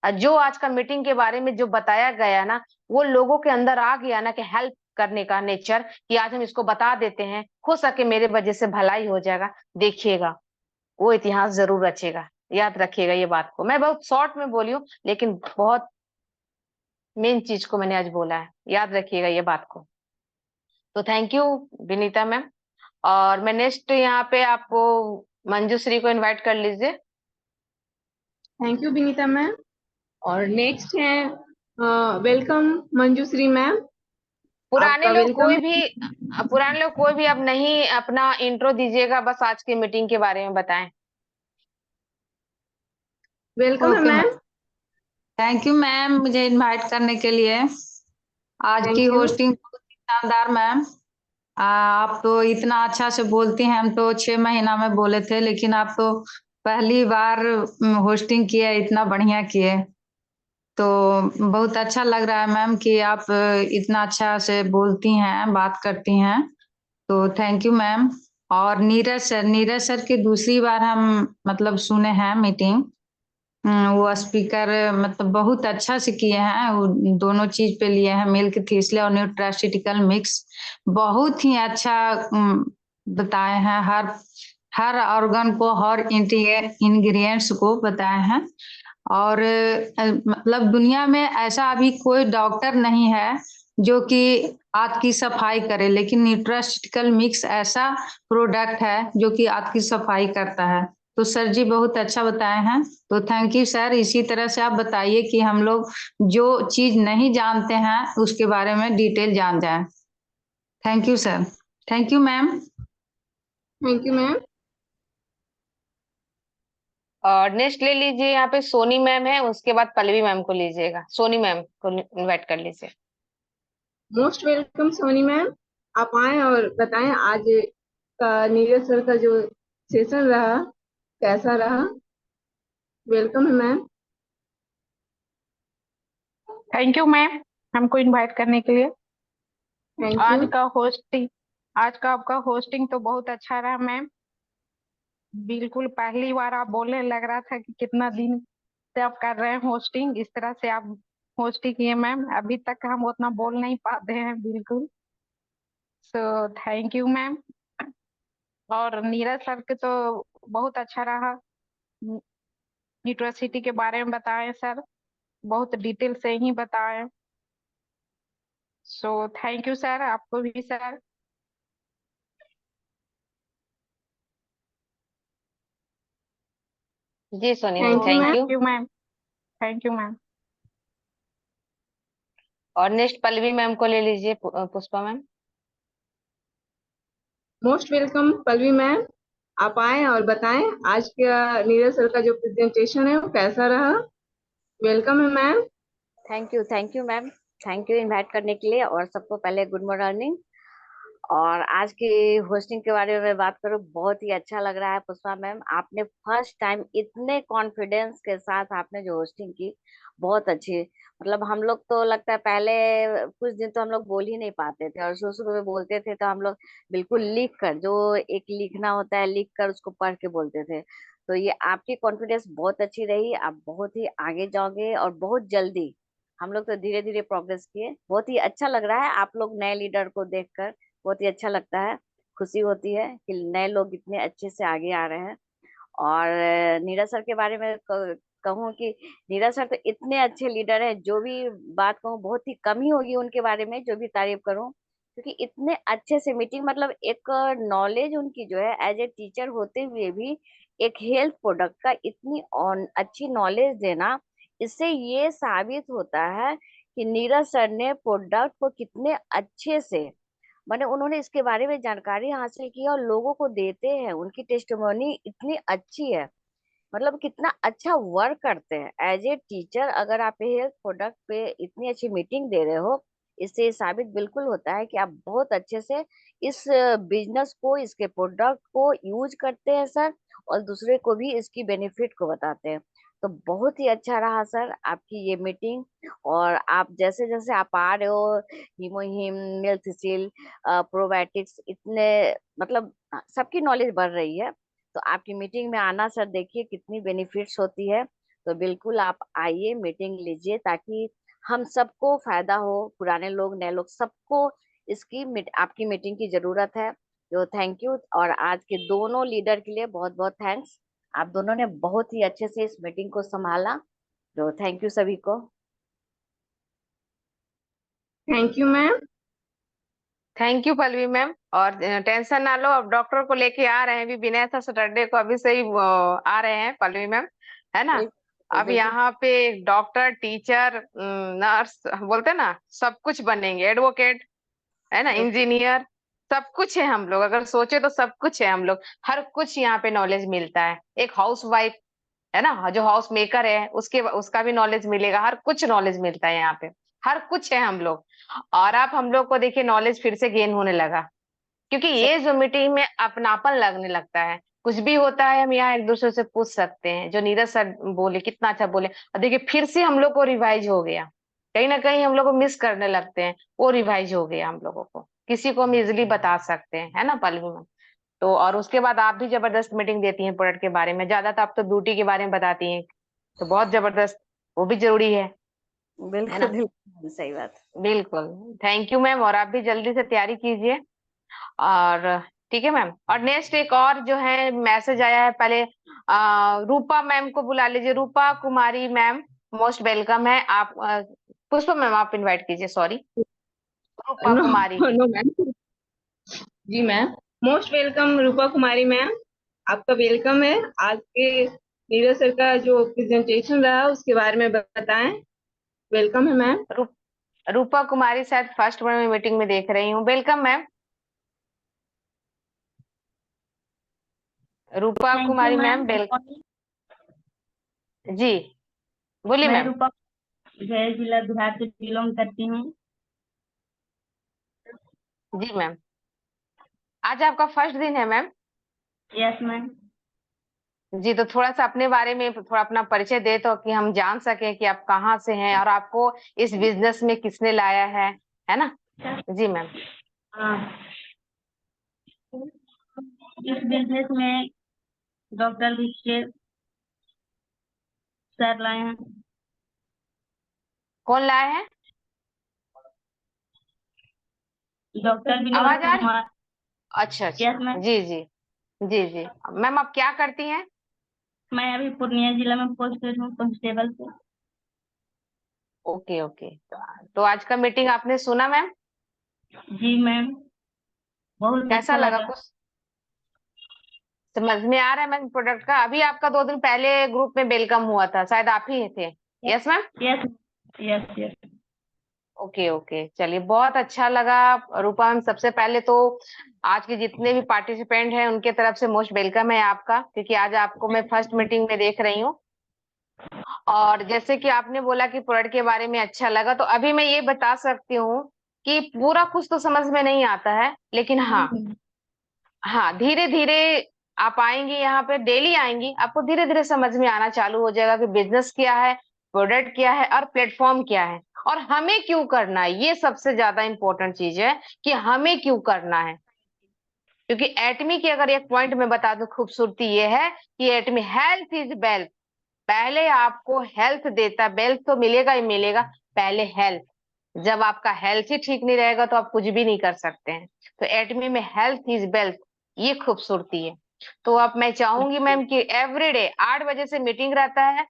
और जो आज का मीटिंग के बारे में जो बताया गया ना, वो लोगों के अंदर आ गया ना कि हेल्प करने का नेचर, कि आज हम इसको बता देते हैं, हो सके मेरे वजह से भलाई हो जाएगा। देखिएगा वो इतिहास जरूर रचेगा, याद रखिएगा ये बात को। मैं बहुत शॉर्ट में बोली हूँ, लेकिन बहुत मेन चीज को मैंने आज बोला है, याद रखिएगा ये बात को। तो थैंक यू विनीता मैम। और मैं नेक्स्ट यहाँ पे आपको मंजूश्री को इनवाइट कर लीजिए। Thank you Vinita ma'am. और नेक्स्ट है वेलकम मंजूश्री मैम। पुराने आपका लोग वेलकम कोई है। भी पुराने लोग कोई भी अब नहीं अपना इंट्रो दीजिएगा, बस आज की मीटिंग के बारे में बताएं। वेलकम है okay ma'am, ma'am. Thank you ma'am मुझे इनवाइट करने के लिए। आज की थैंक यू। होस्टिंग बहुत ही शानदार मैम। आप तो इतना अच्छा से बोलती हैं, हम तो 6 महीना में बोले थे, लेकिन आप तो पहली बार होस्टिंग किए, इतना बढ़िया किए, तो बहुत अच्छा लग रहा है मैम कि आप इतना अच्छा से बोलती हैं, बात करती हैं, तो थैंक यू मैम। और नीरज सर की दूसरी बार हम मतलब सुने हैं मीटिंग, वो स्पीकर मतलब बहुत अच्छा से किए हैं, वो दोनों चीज पे लिए हैं, मिल्क थिस्ले और न्यूट्रास्यूटिकल मिक्स, बहुत ही अच्छा बताए हैं, हर ऑर्गन को, हर इंग्रेडिएंट्स को बताए हैं। और मतलब दुनिया में ऐसा अभी कोई डॉक्टर नहीं है जो कि आंत की सफाई करे, लेकिन न्यूट्रास्यूटिकल मिक्स ऐसा प्रोडक्ट है जो कि आंत की सफाई करता है। तो सर जी बहुत अच्छा बताए हैं, तो थैंक यू सर। इसी तरह से आप बताइए कि हम लोग जो चीज नहीं जानते हैं उसके बारे में डिटेल जान जाए। Thank you sir. Thank you ma'am. Thank you ma'am. और नेक्स्ट ले लीजिए, यहाँ पे सोनी मैम है, उसके बाद पल्लवी मैम को लीजिएगा, सोनी मैम को इनवाइट कर लीजिए। Most welcome Soni ma'am. आप आए और बताएं आज का नीरज सर का जो सेशन रहा कैसा रहा। वेलकम है मैम। थैंक यू मैम हमको इनवाइट करने के लिए। थैंक आज यू। का होस्टिंग आज का आपका होस्टिंग तो बहुत अच्छा रहा मैम। बिल्कुल पहली बार आप बोलने लग रहा था कि कितना दिन से आप कर रहे हैं होस्टिंग, इस तरह से आप होस्टिंग किए मैम, अभी तक हम उतना बोल नहीं पाते हैं बिल्कुल। So thank you ma'am. और नीरज सर के तो बहुत अच्छा रहा, न्यूट्रोसिटी के बारे में बताएं सर, बहुत डिटेल से ही बताएं। सो थैंक यू सर, आपको भी सर। जी Soni ma'am, thank you thank ma'am. You. Thank you ma'am. Thank you ma'am. और नेक्स्ट पल्लवी मैम को ले लीजिए, Pushpa ma'am. Most welcome Pallavi ma'am, आप आए और बताएं आज का नीरज सर का जो प्रेजेंटेशन है वो कैसा रहा। वेलकम है ma'am. Thank you ma'am, thank you invite करने के लिए। और सबको पहले गुड मॉर्निंग। और आज की होस्टिंग के बारे में बात करूं, बहुत ही अच्छा लग रहा है पुष्पा मैम, आपने फर्स्ट टाइम इतने कॉन्फिडेंस के साथ आपने जो होस्टिंग की, बहुत अच्छी। मतलब हम लोग तो लगता है पहले कुछ दिन तो हम लोग बोल ही नहीं पाते थे, और शुरू शुरू में बोलते थे तो हम लोग बिल्कुल लिख कर, जो एक लिखना होता है लिख कर उसको पढ़ के बोलते थे। तो ये आपकी कॉन्फिडेंस बहुत अच्छी रही, आप बहुत ही आगे जाओगे और बहुत जल्दी। हम लोग तो धीरे धीरे प्रोग्रेस किए, बहुत ही अच्छा लग रहा है आप लोग नए लीडर को देखकर, बहुत ही अच्छा लगता है, खुशी होती है कि नए लोग इतने अच्छे से आगे आ रहे हैं। और नीरज सर के बारे में कहूँ कि नीरज सर तो इतने अच्छे लीडर हैं, जो भी बात कहूँ बहुत ही कम ही होगी उनके बारे में जो भी तारीफ करूँ, क्योंकि इतने अच्छे से मीटिंग, मतलब एक नॉलेज उनकी जो है एज ए टीचर होते हुए भी एक हेल्थ प्रोडक्ट का इतनी अच्छी नॉलेज देना, इससे ये साबित होता है कि नीरज सर ने प्रोडक्ट को कितने अच्छे से, मैंने उन्होंने इसके बारे में जानकारी हासिल की और लोगों को देते हैं, उनकी टेस्टिमोनी इतनी अच्छी है। मतलब कितना अच्छा वर्क करते हैं एज ए टीचर। अगर आप हेल्थ प्रोडक्ट पे इतनी अच्छी मीटिंग दे रहे हो, इससे साबित बिल्कुल होता है कि आप बहुत अच्छे से इस बिजनेस को, इसके प्रोडक्ट को यूज करते हैं सर, और दूसरे को भी इसकी बेनिफिट को बताते हैं। तो बहुत ही अच्छा रहा सर आपकी ये मीटिंग। और आप जैसे जैसे आप आ रहे हो, हीमोहिम, मिल्थिसिल, प्रोबायोटिक्स, इतने मतलब सबकी नॉलेज बढ़ रही है। तो आपकी मीटिंग में आना सर, देखिए कितनी बेनिफिट्स होती है। तो बिल्कुल आप आइए, मीटिंग लीजिए, ताकि हम सबको फायदा हो, पुराने लोग नए लोग सबको इसकी आपकी मीटिंग की जरूरत है। तो थैंक यू। और आज के दोनों लीडर के लिए बहुत बहुत थैंक्स, आप दोनों ने बहुत ही अच्छे से इस मीटिंग को संभाला। तो थैंक यू सभी को। Thank you ma'am. Thank you Pallavi ma'am. और टेंशन ना लो, अब डॉक्टर को लेके आ रहे हैं, अभी विनय था सैटरडे को, अभी से ही आ रहे हैं पल्लवी मैम, है ना। अब बिल्कुल यहाँ पे डॉक्टर, टीचर, नर्स, बोलते हैं ना, सब कुछ बनेंगे, एडवोकेट, है ना, इंजीनियर, सब कुछ है हम लोग, अगर सोचे तो सब कुछ है हम लोग, हर कुछ यहाँ पे नॉलेज मिलता है। एक हाउस वाइफ, है ना, जो हाउस मेकर है, उसका भी नॉलेज मिलेगा, हर कुछ नॉलेज मिलता है यहाँ पे, हर कुछ है हम लोग। और आप हम लोग को देखिए नॉलेज फिर से गेन होने लगा, क्योंकि ये जो मीटिंग में अपनापन लगने लगता है, कुछ भी होता है हम यहाँ एक दूसरे से पूछ सकते हैं। जो नीरज सर बोले कितना अच्छा बोले, और देखिए फिर से हम लोग को रिवाइज हो गया, कहीं ना कहीं हम लोग को मिस करने लगते हैं, वो रिवाइज हो गया हम लोगों को, किसी को हम इजिली बता सकते हैं, है ना पल्लवी मैम। तो और उसके बाद आप भी जबरदस्त मीटिंग देती हैं प्रोडक्ट के बारे में, ज्यादा तो आप तो ब्यूटी के बारे में बताती हैं, तो बहुत जबरदस्त, वो भी जरूरी है ना। बिल्कुल सही बात। बिल्कुल, थैंक यू मैम। और आप भी जल्दी से तैयारी कीजिए। और ठीक है मैम। और नेक्स्ट एक और जो है मैसेज आया है, पहले रूपा मैम को बुला लीजिए, Rupa Kumari ma'am, most welcome है आप। पुष्पा मैम आप इनवाइट कीजिए, sorry, Rupa no Kumari. No ma'am. जी ma'am, most welcome Rupa Kumari ma'am, आपका वेलकम है। आज के नीरज सर का जो प्रेजेंटेशन रहा उसके बारे में बताएं। वेलकम है मैम। रूपा कुमारी शायद फर्स्ट में मीटिंग में देख रही हूँ, welcome ma'am. Rupa thank you Kumari ma'am, ma'am. Welcome जी, बोलिए मैं मैम। रूपा गया जिला बिहार से बिलोंग करती हूँ। जी मैम, आज आपका फर्स्ट दिन है मैम। Yes ma'am. जी, तो थोड़ा सा अपने बारे में थोड़ा अपना परिचय दे, तो कि हम जान सके कि आप कहाँ से हैं और आपको इस बिजनेस में किसने लाया है ना। जी मैम। हाँ, इस बिजनेस में डॉक्टर विश्व सर लाए हैं। कौन लाए हैं? डॉक्टर आवाज आ रही? कुमार। अच्छा यस अच्छा, मैम। जी जी जी जी। मैम आप क्या करती हैं? मैं अभी पूर्णिया जिला में पोस्टेड हूँ कांस्टेबल पे। ओके ओके, तो आज का मीटिंग आपने सुना मैम? जी मैम, बहुत कैसा अच्छा लगा, लगा। कुछ समझ में आ रहा है मैम प्रोडक्ट का? अभी आपका 2 दिन पहले ग्रुप में वेलकम हुआ था, शायद आप ही थे। Yes ma'am. Yes yes yes. Okay okay, चलिए बहुत अच्छा लगा रूपा मैम। सबसे पहले तो आज के जितने भी पार्टिसिपेंट हैं उनके तरफ से मोस्ट वेलकम है आपका, क्योंकि आज आपको मैं फर्स्ट मीटिंग में देख रही हूँ। और जैसे कि आपने बोला कि प्रोडक्ट के बारे में अच्छा लगा, तो अभी मैं ये बता सकती हूँ कि पूरा कुछ तो समझ में नहीं आता है, लेकिन हाँ धीरे धीरे आप आएंगी यहाँ पे, डेली आएंगी, आपको धीरे धीरे समझ में आना चालू हो जाएगा कि बिजनेस क्या है, प्रोडक्ट क्या है और प्लेटफॉर्म क्या है, और हमें क्यों करना है। ये सबसे ज्यादा इंपॉर्टेंट चीज है कि हमें क्यों करना है। क्योंकि एटमी की अगर एक पॉइंट में बता दूं, खूबसूरती ये है कि एटमी हेल्थ इज वेल्थ। पहले आपको हेल्थ देता, वेल्थ तो मिलेगा ही मिलेगा, पहले हेल्थ। जब आपका हेल्थ ही ठीक नहीं रहेगा तो आप कुछ भी नहीं कर सकते हैं। तो एटमी में हेल्थ इज वेल्थ, ये खूबसूरती है। तो अब मैं चाहूंगी मैम कि एवरीडे 8 बजे से मीटिंग रहता है,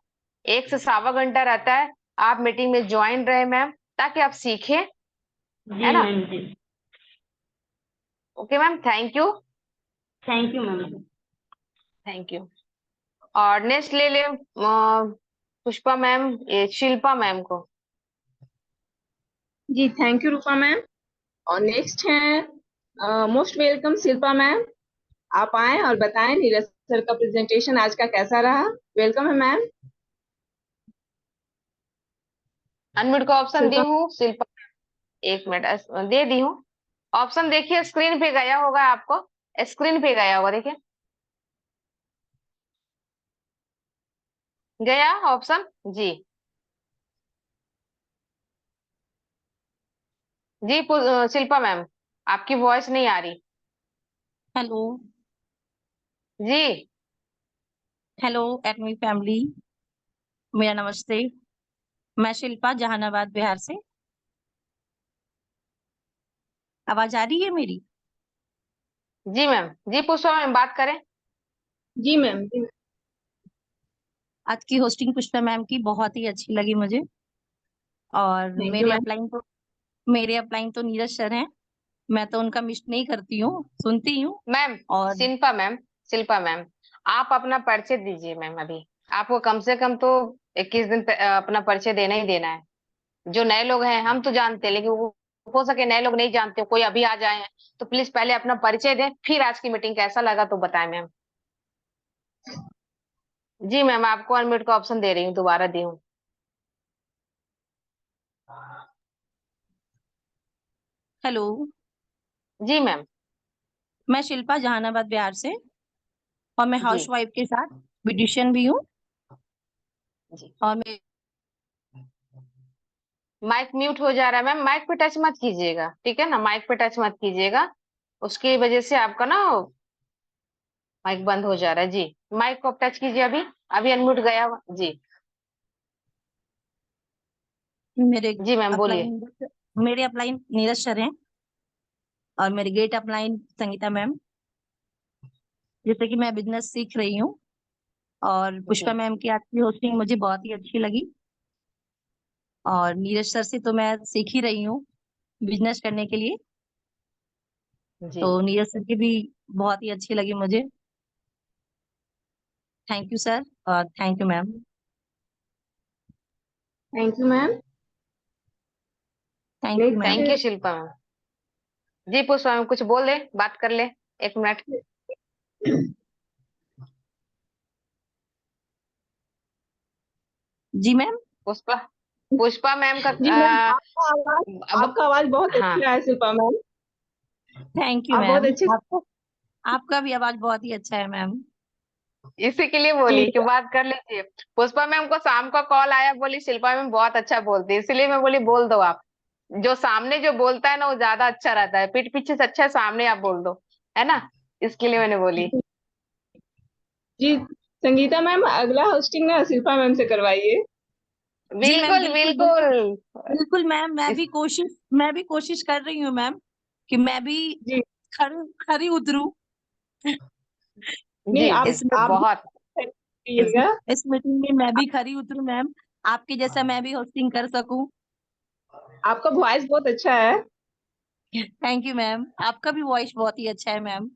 1 से 1.25 घंटा रहता है। आप मीटिंग में ज्वाइन रहे मैम, ताकि आप सीखें, है ना। Okay ma'am, thank you. Thank you ma'am. Thank you. और नेक्स्ट ले ले पुष्पा मैम, ये शिल्पा मैम को। जी थैंक यू रूपा मैम। और नेक्स्ट है मोस्ट वेलकम शिल्पा मैम। आप आए और बताएं नीरज सर का प्रेजेंटेशन आज का कैसा रहा। वेलकम है मैम। अनम्यूट का ऑप्शन दी हूँ शिल्पा, 1 मिनट दे दी हूँ। ऑप्शन देखिए स्क्रीन पे गया होगा, आपको स्क्रीन पे गया होगा, देखिए गया ऑप्शन जी। जी शिल्पा मैम, आपकी वॉइस नहीं आ रही। हेलो जी हेलो एटमी फैमिली, मेरा नमस्ते। मैं शिल्पा, जहानाबाद बिहार से। आवाज आ रही है मेरी? जी मैम, जी पुष्पा मैम बात करें। जी मैम। आज की होस्टिंग पुष्पा मैम की बहुत ही अच्छी लगी मुझे। और Thank you, ma'am. मेरे अपलाइन तो नीरज सर हैं। मैं तो उनका मिस नहीं करती हूँ, सुनती हूँ। मैम और शिल्पा मैम आप अपना परिचय दीजिए मैम। अभी आपको कम से कम तो 21 दिन अपना परिचय देना ही देना है। जो नए लोग हैं हम तो जानते हैं, लेकिन वो हो सके नए लोग नहीं जानते, कोई अभी आ जाए हैं, तो प्लीज पहले अपना परिचय दें, फिर आज की मीटिंग कैसा लगा तो बताएं मैम। जी मैम, आपको अनम्यूट का ऑप्शन दे रही हूँ, दोबारा दी हूँ। हेलो, जी मैम। मैं शिल्पा, जहानाबाद बिहार से। और मैं हाउस वाइफ के साथ ब्यूटिशियन भी हूँ। और मैं माइक म्यूट हो जा रहा है मैम, माइक पे टच मत कीजिएगा, ठीक है ना, माइक पे टच मत कीजिएगा, उसकी वजह से आपका ना माइक बंद हो जा रहा है। जी माइक को आप टच कीजिए, अभी अभी अनम्यूट गया हुआ जी। मेरे जी मैम बोलिए। मेरे अपलाइन नीरज सर हैं। और मेरे गेट अपलाइन संगीता मैम। जैसे कि मैं बिजनेस सीख रही हूँ। और पुष्पा मैम की आज की होस्टिंग मुझे बहुत ही अच्छी लगी। और नीरज सर से तो मैं सीख ही रही हूँ बिजनेस करने के लिए। तो नीरज सर की भी बहुत ही अच्छी लगी मुझे। थैंक यू सर और thank you ma'am. Thank you ma'am. Thank you ma'am. Thank you Shilpa ma'am. जी पुष्पा मैम कुछ बोल ले, बात कर ले 1 मिनट। जी मैम। पुष्पा मैम का जी मैम, आपका आवाज बहुत अच्छा है शिल्पा मैम। थैंक यू आप बहुत मैम। अच्छे आपका भी आवाज बहुत ही अच्छा है मैम। इसी के लिए बोली कि बात कर लीजिए। पुष्पा मैम को शाम का कॉल आया, बोली शिल्पा मैम बहुत अच्छा बोलती है, इसलिए मैं बोली बोल दो आप। जो सामने जो बोलता है ना वो ज्यादा अच्छा रहता है, पीठ पीछे से अच्छा है सामने आप बोल दो, है ना, इसके लिए मैंने बोली। जी संगीता मैम, अगला होस्टिंग ना शिल्पा मैम से करवाइए। जी मैम, बिल्कुल बिल्कुल बिल्कुल मैम। मैं भी कोशिश कर रही हूँ मैम कि मैं भी खरी उतरूं। नहीं आप बहुत इस मीटिंग में मैं भी खरी उतरूं मैम, आपके जैसा मैं भी होस्टिंग कर सकूं। आपका वॉइस बहुत अच्छा है। थैंक यू मैम, आपका भी वॉइस बहुत ही अच्छा है मैम।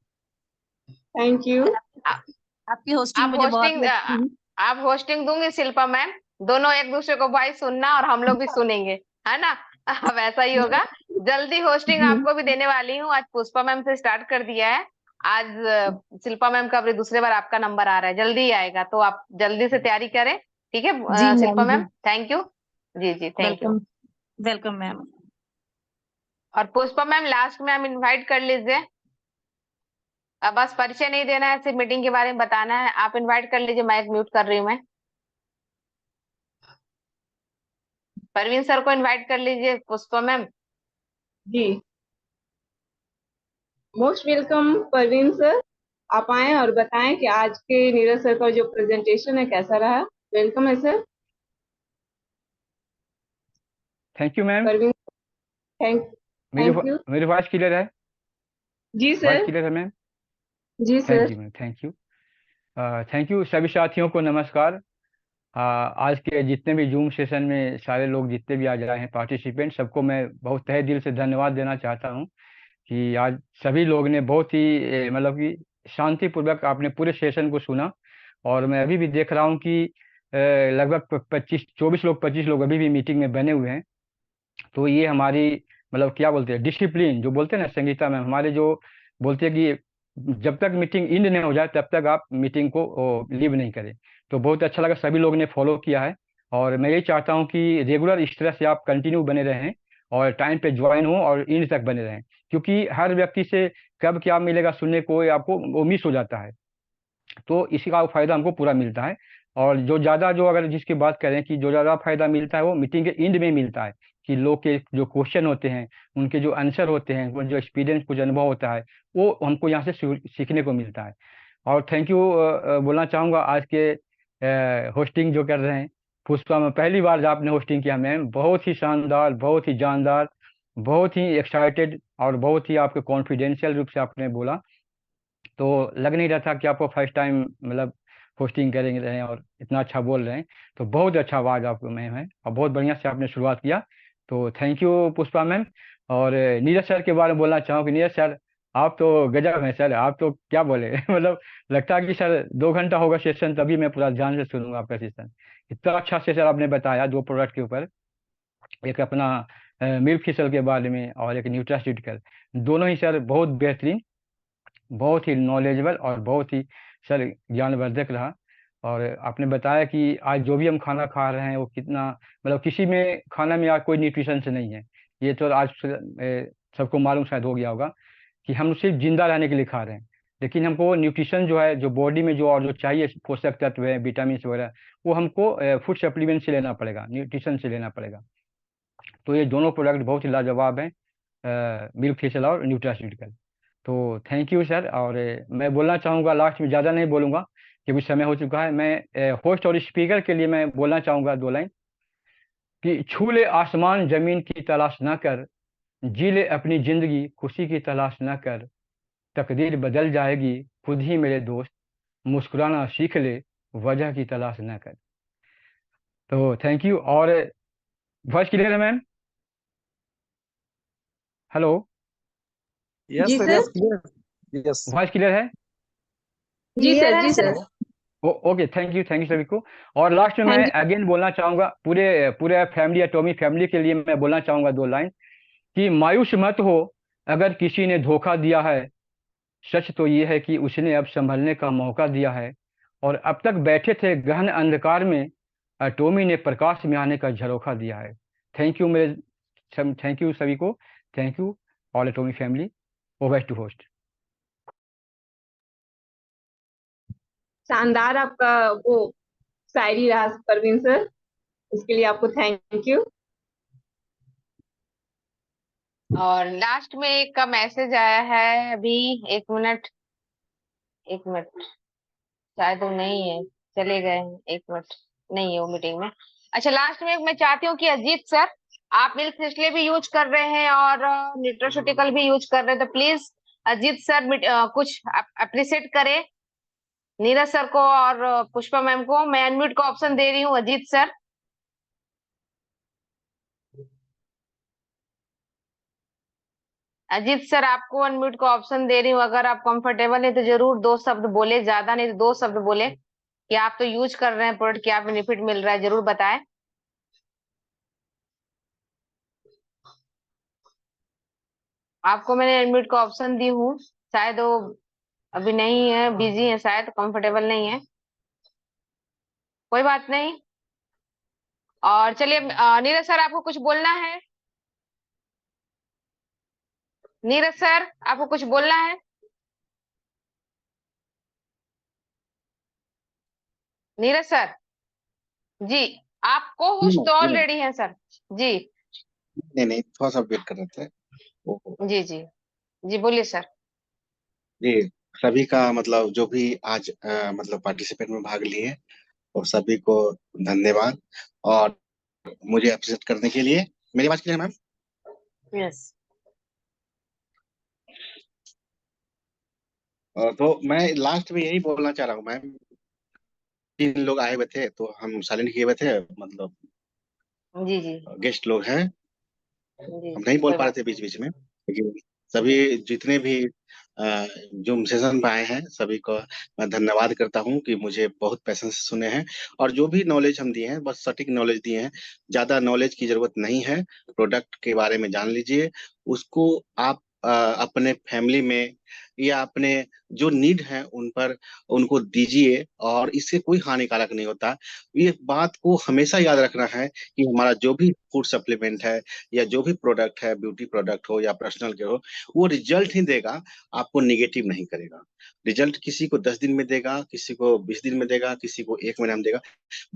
Thank you. आपकी होस्टिंग मुझे बहुत ही अच्छी। आप होस्टिंग दूंगी शिल्पा मैम, दोनों एक दूसरे को वॉइस सुनना और हम लोग भी सुनेंगे, है ना। अब ऐसा ही होगा, जल्दी होस्टिंग आपको भी देने वाली हूँ। आज पुष्पा मैम से स्टार्ट कर दिया है, आज शिल्पा मैम का अब दूसरे बार आपका नंबर आ रहा है, जल्दी ही आएगा, तो आप जल्दी से तैयारी करें। ठीक है जी शिल्पा मैम, जी। Ma'am, thank you. जी जी thank you. Welcome, welcome ma'am. और पुष्पा मैम लास्ट में हम इनवाइट कर लीजिए, अब बस परिचय नहीं देना है, सिर्फ मीटिंग के बारे में बताना है। आप इनवाइट कर लीजिए, माइक म्यूट कर रही हूँ मैं। परवीन सर को इनवाइट कर लीजिए पुष्पा मैम। जी, मोस्ट वेलकम परवीन सर, आप आए और बताएं कि आज के नीरज सर का जो प्रेजेंटेशन है कैसा रहा। वेलकम है sir. Thank you ma'am. Parveen, thank you. मेरी वॉइस क्लियर है? जी वॉइस सर। क्लियर है मैम? जी thank sir. You ma'am, thank you. Thank you सभी साथियों को नमस्कार। आज के जितने भी जूम सेशन में सारे लोग जितने भी आज आए हैं पार्टिसिपेंट, सबको मैं बहुत तहे दिल से धन्यवाद देना चाहता हूँ कि आज सभी लोग ने बहुत ही मतलब कि शांतिपूर्वक आपने पूरे सेशन को सुना। और मैं अभी भी देख रहा हूँ कि लगभग 25 लोग अभी भी मीटिंग में बने हुए हैं। तो ये हमारी मतलब क्या बोलते हैं, डिसिप्लिन जो बोलते हैं ना संगीता मैम, हमारे जो बोलते हैं कि जब तक मीटिंग इंड नहीं हो जाए तब तक आप मीटिंग को लीव नहीं करें। तो बहुत अच्छा लगा, सभी लोगों ने फॉलो किया है। और मैं यही चाहता हूँ कि रेगुलर इस तरह से आप कंटिन्यू बने रहें और टाइम पे ज्वाइन हो और इंड तक बने रहें, क्योंकि हर व्यक्ति से कब क्या मिलेगा सुनने को आपको वो मिस हो जाता है। तो इसी का फायदा हमको पूरा मिलता है। और जो ज़्यादा जो अगर जिसकी बात करें कि जो ज़्यादा फायदा मिलता है वो मीटिंग के एंड में मिलता है, कि लोग के जो क्वेश्चन होते हैं उनके जो आंसर होते हैं, वो जो एक्सपीरियंस कुछ अनुभव होता है वो हमको यहाँ से सीखने को मिलता है। और थैंक यू बोलना चाहूँगा आज के होस्टिंग जो कर रहे हैं पुष्पा में, पहली बार जब आपने होस्टिंग किया मैम, बहुत ही शानदार, बहुत ही जानदार, बहुत ही एक्साइटेड और बहुत ही आपके कॉन्फिडेंशियल रूप से आपने बोला। तो लग नहीं रहा था कि आपको फर्स्ट टाइम मतलब होस्टिंग करेंगे रहे और इतना अच्छा बोल रहे हैं। तो बहुत अच्छा आवाज़ आपको मैम है और बहुत बढ़िया से आपने शुरुआत किया। तो थैंक यू पुष्पा मैम। और नीरज सर के बारे में बोलना चाहूँ कि नीरज सर आप तो गजब हैं सर, आप तो क्या बोले मतलब लगता है कि सर 2 घंटा होगा सेशन तभी मैं पूरा ध्यान से सुनूंगा आपका सेशन। इतना अच्छा से सर आपने बताया 2 प्रोडक्ट के ऊपर, एक अपना मिल्क फिसल के बारे में और एक न्यूट्रास्यूटिकल, दोनों ही सर बहुत बेहतरीन, बहुत ही नॉलेजेबल और बहुत ही सर ज्ञानवर्धक रहा। और आपने बताया कि आज जो भी हम खाना खा रहे हैं वो कितना मतलब किसी में खाना में आज कोई न्यूट्रिशन से नहीं है। ये तो आज सबको मालूम शायद हो गया होगा कि हम सिर्फ जिंदा रहने के लिए खा रहे हैं, लेकिन हमको न्यूट्रिशन जो है जो बॉडी में जो और जो चाहिए पोषक तत्व है विटामिन वगैरह वो हमको फूड सप्लीमेंट से लेना पड़ेगा, न्यूट्रिशन से लेना पड़ेगा। तो ये दोनों प्रोडक्ट बहुत ही लाजवाब हैं, मिल्क फेशियल और न्यूट्रास्यूटिकल। तो थैंक यू सर। और मैं बोलना चाहूँगा लास्ट में, ज़्यादा नहीं बोलूँगा क्योंकि समय हो चुका है। मैं होस्ट और स्पीकर के लिए मैं बोलना चाहूँगा 2 लाइन कि छू ले आसमान ज़मीन की तलाश ना कर, जी ले अपनी ज़िंदगी खुशी की तलाश ना कर, तकदीर बदल जाएगी खुद ही मेरे दोस्त, मुस्कुराना सीख ले वजह की तलाश ना कर। तो थैंक यू। और वॉइस क्लियर है मैम? हेलो, यस जी sir, sir. Yes clear, yes voice clear है? जी क्लियर सर। है जी sir. Sir. Okay, thank you सभी को। और लास्ट में मैं थैंक अगेन बोलना चाहूँगा पूरे पूरे फैमिली एटॉमी फैमिली के लिए मैं बोलना चाहूँगा 2 लाइन कि मायूस मत हो अगर किसी ने धोखा दिया है, सच तो ये है कि उसने अब संभलने का मौका दिया है, और अब तक बैठे थे गहन अंधकार में, एटॉमी ने प्रकाश में आने का झरोखा दिया है। थैंक यू मेरे थैंक यू सभी को, thank you all Atomy family. Over to host. शानदार आपका वो शायरी रहा परवीन सर, इसके लिए आपको थैंक यू। और लास्ट में एक का मैसेज आया है अभी, 1 मिनट, 1 मिनट, शायद वो नहीं है, चले गए हैं, 1 मिनट, नहीं है वो मीटिंग में। अच्छा, लास्ट में मैं चाहती हूँ कि अजीत सर, आप मिल्क फिशले भी यूज कर रहे हैं और न्यूट्रास्यूटिकल भी यूज कर रहे हैं, तो प्लीज अजीत सर कुछ अप्रिशिएट करें नीरज सर को और पुष्पा मैम को। मैं अनम्यूट का ऑप्शन दे रही हूँ अजीत सर। अजीत सर आपको अनम्यूट का ऑप्शन दे रही हूँ, अगर आप कंफर्टेबल है तो जरूर 2 शब्द बोले, ज्यादा नहीं तो 2 शब्द बोले कि आप तो यूज कर रहे हैं प्रोडक्ट, क्या बेनिफिट मिल रहा है, जरूर बताएं। आपको मैंने अनम्यूट का ऑप्शन दी हूँ, शायद वो अभी नहीं है, बिजी है शायद, कंफर्टेबल नहीं है, कोई बात नहीं। और चलिए नीरज सर आपको कुछ बोलना है? नीरज सर आपको कुछ बोलना है? नीरज सर जी, आपको जी होस्ट मैम, तो जी मैम। ऑलरेडी है सर जी। नहीं नहीं, थोड़ा सा वेट कर रहे थे। ओहो। जी जी जी, बोलिए सर। जी, सभी का मतलब जो भी आज मतलब पार्टिसिपेट में भाग लिए और सभी को धन्यवाद, और मुझे अप्रिशिएट करने के लिए। मेरी बात क्लियर है मैम? यस। तो मैं लास्ट में यही बोलना चाह रहा हूँ मैम, 3 लोग आए हुए थे तो हम साइलेंट किए हुए थे, मतलब जी जी गेस्ट लोग हैं, जी हम जी, नहीं बोल कोई पा रहे बात थे नहीं। बीच बीच में, लेकिन सभी जितने भी जूम सेशन पे आए हैं सभी को मैं धन्यवाद करता हूँ कि मुझे बहुत पैशन से सुने हैं, और जो भी नॉलेज हम दिए हैं बस सटीक नॉलेज दिए हैं, ज्यादा नॉलेज की जरूरत नहीं है। प्रोडक्ट के बारे में जान लीजिए, उसको आप अपने फैमिली में या अपने जो नीड है उन पर उनको दीजिए, और इससे कोई हानिकारक नहीं होता। ये बात को हमेशा याद रखना है कि हमारा जो भी फूड सप्लीमेंट है या जो भी प्रोडक्ट है, ब्यूटी प्रोडक्ट हो या पर्सनल के हो, वो रिजल्ट ही देगा, आपको निगेटिव नहीं करेगा। रिजल्ट किसी को 10 दिन में देगा, किसी को 20 दिन में देगा, किसी को 1 महीना में देगा,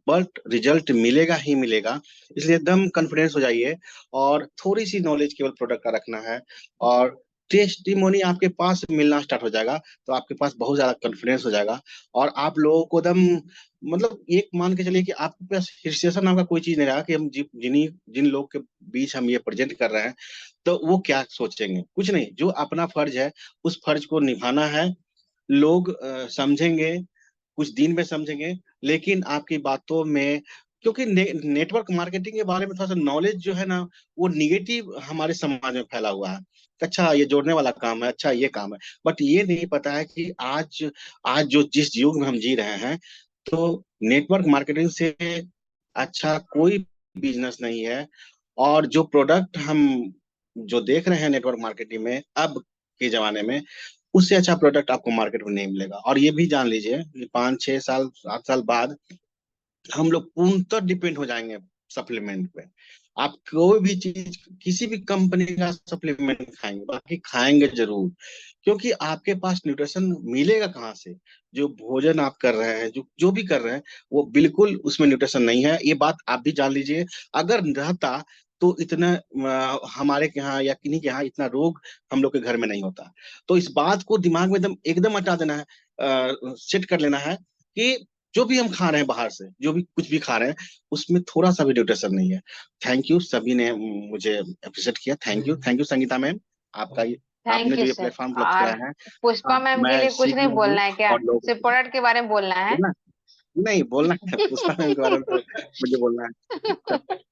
बट रिजल्ट मिलेगा ही मिलेगा। इसलिए एकदम कॉन्फिडेंस हो जाइए, और थोड़ी सी नॉलेज केवल प्रोडक्ट का रखना है, और टेस्टिमोनी आपके पास मिलना स्टार्ट हो जाएगा, तो आपके पास बहुत ज्यादा कॉन्फिडेंस हो जाएगा, और आप लोगों को एकदम मतलब एक मान के चलिए कि आपके पास हिस्सेशन नाम का कोई चीज नहीं रहा कि हम जिन लोग के बीच हम ये प्रेजेंट कर रहे हैं तो वो क्या सोचेंगे, कुछ नहीं, जो अपना फर्ज है उस फर्ज को निभाना है। लोग समझेंगे, कुछ दिन में समझेंगे, लेकिन आपकी बातों में, क्योंकि नेटवर्क मार्केटिंग के बारे में थोड़ा सा नॉलेज जो है ना, वो निगेटिव हमारे समाज में फैला हुआ है। अच्छा ये जोड़ने वाला काम है, अच्छा ये काम है, बट ये नहीं पता है कि आज आज जो जिस युग में हम जी रहे हैं, तो नेटवर्क मार्केटिंग से अच्छा कोई बिजनेस नहीं है। और जो प्रोडक्ट हम जो देख रहे हैं नेटवर्क मार्केटिंग में अब के जमाने में, उससे अच्छा प्रोडक्ट आपको मार्केट में नहीं मिलेगा। और ये भी जान लीजिए कि 5 6 साल 7 साल बाद हम लोग पूर्णतः डिपेंड हो जाएंगे सप्लीमेंट पे। आप कोई भी चीज किसी भी कंपनी का सप्लीमेंट खाएंगे, बाकी खाएंगे जरूर, क्योंकि आपके पास न्यूट्रिशन मिलेगा कहाँ से? जो भोजन आप कर रहे हैं, जो जो भी कर रहे हैं, वो बिल्कुल उसमें न्यूट्रिशन नहीं है, ये बात आप भी जान लीजिए। अगर रहता तो इतना हमारे के यहाँ या किन्हीं के यहाँ इतना रोग हम लोग के घर में नहीं होता। तो इस बात को दिमाग में एकदम एकदम हटा देना है, सेट कर लेना है कि जो भी हम खा रहे हैं बाहर से, जो भी कुछ भी खा रहे हैं, उसमें थोड़ा सा भी न्यूट्रिशन नहीं है। थैंक यू, सभी ने मुझे अप्रिशिएट किया। थैंक यू संगीता मैम, आपका आपने थैंक यू जो ये सर। प्लेटफॉर्म उपलब्ध और कराया है, पुष्पा मैम के मैं लिए कुछ सीख नहीं में हूँ बोलना है क्या? और लोगों सिर्फ को प्रोडक्ट के बारे में बोलना है? बोलना नहीं, बोलना है पुष्पा मैम के बारे में, तो मुझे बोलना है।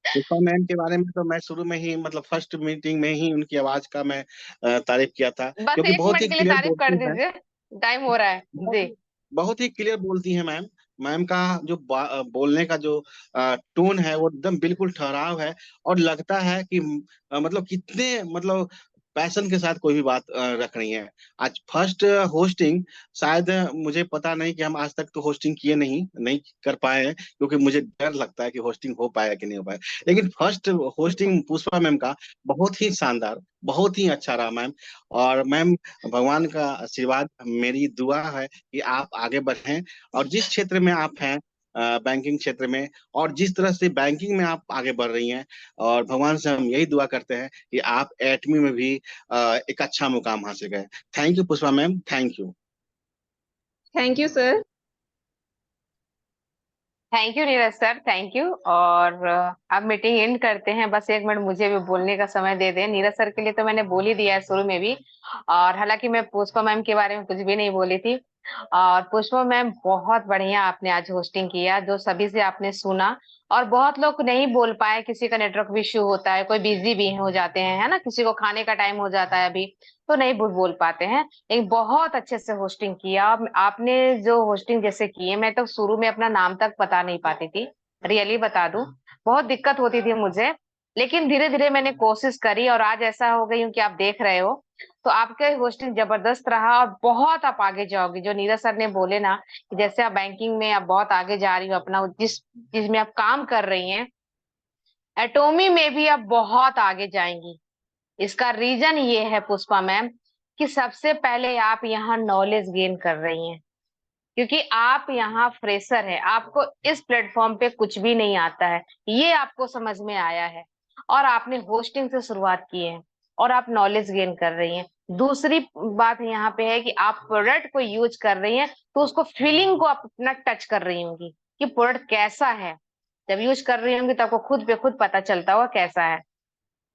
पुष्पा मैम के बारे में तो मैं शुरू में ही मतलब फर्स्ट मीटिंग में ही उनकी आवाज का मैं तारीफ किया था, बस क्योंकि एक बहुत ही मिनट के लिए क्लियर तारीफ कर बोलती है। दीजिए, टाइम हो रहा है बहुत जी। ही बहुत ही क्लियर बोलती है मैम। मैम का जो बोलने का जो टोन है वो एकदम बिल्कुल ठहराव है, और लगता है कि मतलब कितने मतलब पैशन के साथ कोई भी बात रख रही है। आज फर्स्ट होस्टिंग, शायद मुझे पता नहीं कि हम आज तक तो होस्टिंग किए नहीं नहीं कर पाए हैं, क्योंकि मुझे डर लगता है कि होस्टिंग हो पाया कि नहीं हो पाया, लेकिन फर्स्ट होस्टिंग पुष्पा मैम का बहुत ही शानदार, बहुत ही अच्छा रहा मैम। और मैम, भगवान का आशीर्वाद, मेरी दुआ है कि आप आगे बढ़ें, और जिस क्षेत्र में आप हैं, बैंकिंग क्षेत्र में, और जिस तरह से बैंकिंग में आप आगे बढ़ रही हैं, और भगवान से हम यही दुआ करते हैं कि आप एटमी में भी एक अच्छा मुकाम हासिल करें। Thank you Pushpa ma'am, thank you. Thank you sir. Thank you Neeraj sir, thank you. और अब मीटिंग एंड करते हैं, बस एक मिनट मुझे भी बोलने का समय दे दें। नीरज सर के लिए तो मैंने बोल ही दिया है शुरू में भी, और हालांकि मैं पुष्पा मैम के बारे में कुछ भी नहीं बोली थी। और पुष्पा मैम बहुत बढ़िया आपने आज होस्टिंग किया, जो सभी से आपने सुना। और बहुत लोग नहीं बोल पाए, किसी का नेटवर्क भी इश्यू होता है, कोई बिजी भी हो जाते हैं, है ना, किसी को खाने का टाइम हो जाता है अभी, तो नहीं बोल पाते हैं। एक बहुत अच्छे से होस्टिंग किया आपने। जो होस्टिंग जैसे की है, मैं तो शुरू में अपना नाम तक बता नहीं पाती थी, रियली बता दूं, बहुत दिक्कत होती थी मुझे। लेकिन धीरे धीरे मैंने कोशिश करी और आज ऐसा हो गई हूँ कि आप देख रहे हो। तो आपका होस्टिंग जबरदस्त रहा और बहुत आप आगे जाओगे। जो नीरज सर ने बोले ना कि जैसे आप बैंकिंग में आप बहुत आगे जा रही हो, अपना जिस चीज में आप काम कर रही हैं, एटॉमी में भी आप बहुत आगे जाएंगी। इसका रीजन ये है पुष्पा मैम कि सबसे पहले आप यहाँ नॉलेज गेन कर रही हैं, क्योंकि आप यहाँ फ्रेशर है, आपको इस प्लेटफॉर्म पे कुछ भी नहीं आता है, ये आपको समझ में आया है और आपने होस्टिंग से शुरुआत की है और आप नॉलेज गेन कर रही हैं। दूसरी बात यहाँ पे है कि आप प्रोडक्ट को यूज कर रही हैं तो उसको फीलिंग को आप अपना टच कर रही होंगी कि प्रोडक्ट कैसा है। जब यूज कर रही होंगी तो आपको खुद पे खुद पता चलता होगा कैसा है,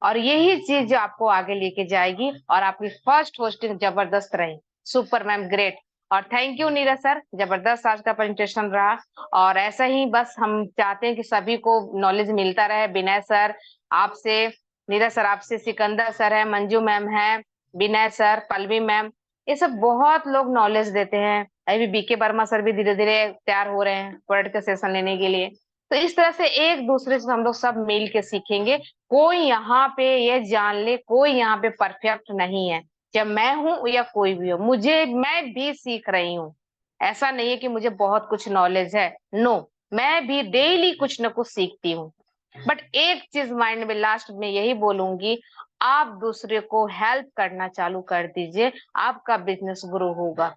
और यही चीज जो आपको आगे लेके जाएगी। और आपकी फर्स्ट होस्टिंग जबरदस्त रही, सुपर मैम, ग्रेट। और थैंक यू नीरज सर, जबरदस्त आज का प्रेजेंटेशन रहा। और ऐसा ही बस हम चाहते हैं कि सभी को नॉलेज मिलता रहे। विनय सर आपसे, नीरज सर आपसे, सिकंदर सर है, मंजू मैम है, विनय सर, पल्लवी मैम, ये सब बहुत लोग नॉलेज देते हैं। अभी बीके वर्मा सर भी धीरे धीरे तैयार हो रहे हैं वर्ड का सेशन लेने के लिए। तो इस तरह से एक दूसरे से हम लोग सब मिल के सीखेंगे। कोई यहाँ पे ये जान ले, कोई यहाँ पे परफेक्ट नहीं है, जब मैं हूं या कोई भी हो, मैं भी सीख रही हूँ। ऐसा नहीं है कि मुझे बहुत कुछ नॉलेज है, नो, मैं भी डेली कुछ ना कुछ सीखती हूँ। बट एक चीज माइंड में लास्ट में यही बोलूंगी, आप दूसरे को हेल्प करना चालू कर दीजिए, आपका बिजनेस ग्रो होगा।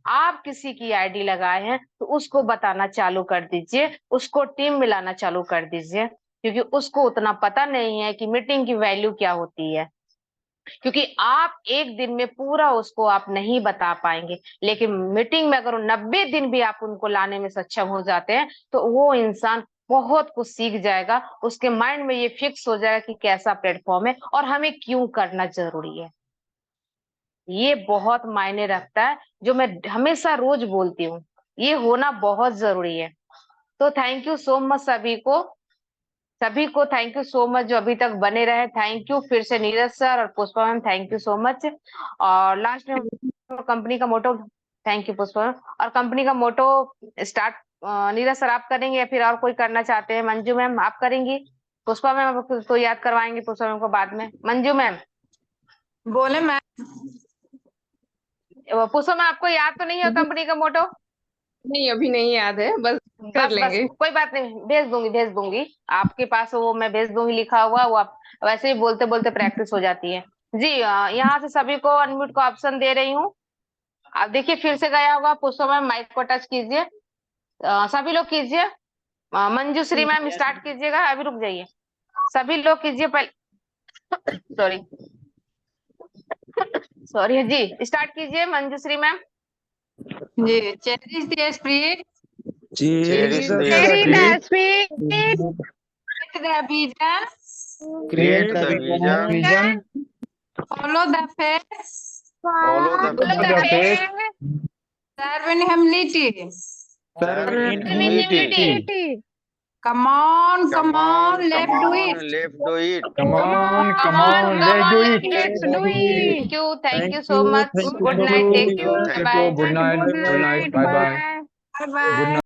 आप किसी की आईडी लगाए हैं तो उसको बताना चालू कर दीजिए, उसको टीम में लाना चालू कर दीजिए, क्योंकि उसको उतना पता नहीं है कि मीटिंग की वैल्यू क्या होती है। क्योंकि आप एक दिन में पूरा उसको आप नहीं बता पाएंगे, लेकिन मीटिंग में अगर 90 दिन भी आप उनको लाने में सक्षम हो जाते हैं तो वो इंसान बहुत कुछ सीख जाएगा। उसके माइंड में ये फिक्स हो जाएगा कि कैसा प्लेटफॉर्म है और हमें क्यों करना जरूरी है। ये बहुत मायने रखता है, जो मैं हमेशा रोज बोलती हूँ, ये होना बहुत जरूरी है। तो थैंक यू सो मच सभी को थैंक यू सो मच जो अभी तक बने रहे। थैंक यू फिर से नीरज सर और Pushpa ma'am, thank you so much. और लास्ट में कंपनी का मोटो, थैंक यू पुष्पा मैम, और कंपनी का मोटो स्टार्ट नीरज सर आप करेंगे या फिर और कोई करना चाहते हैं? मंजू मैम आप करेंगी? पुष्पा मैम तो याद करवाएंगे पुष्पा मैम को बाद में। मंजू मैम बोले मैम। पुष्पा मैम आपको याद तो नहीं है कंपनी का मोटो? नहीं, अभी नहीं याद है, बस कर लेंगे। कोई बात नहीं, भेज दूंगी आपके पास, वो मैं भेज दूंगी लिखा हुआ, वो आप वैसे ही बोलते बोलते प्रैक्टिस हो जाती है जी। यहाँ से सभी को अनम्यूट का ऑप्शन दे रही हूँ। आप देखिए फिर से गया होगा। पुष्पा मैम माइक को टच कीजिए, सभी लोग कीजिए। मंजूश्री मैम स्टार्ट कीजिएगा, अभी रुक जाइए, सभी लोग कीजिए पहले। सॉरी जी, स्टार्ट कीजिए मंजूश्री मैम जी। Cherish the spirit, Cherish the create spirit, the vision, create the vision, follow the faith, follow the faith, serve in humility. serve in humility. Come on, let's do it. Let's do it. Come on, let's do it. Thank you so much. Good night, take care. Bye. Good night, bye bye. Bye bye.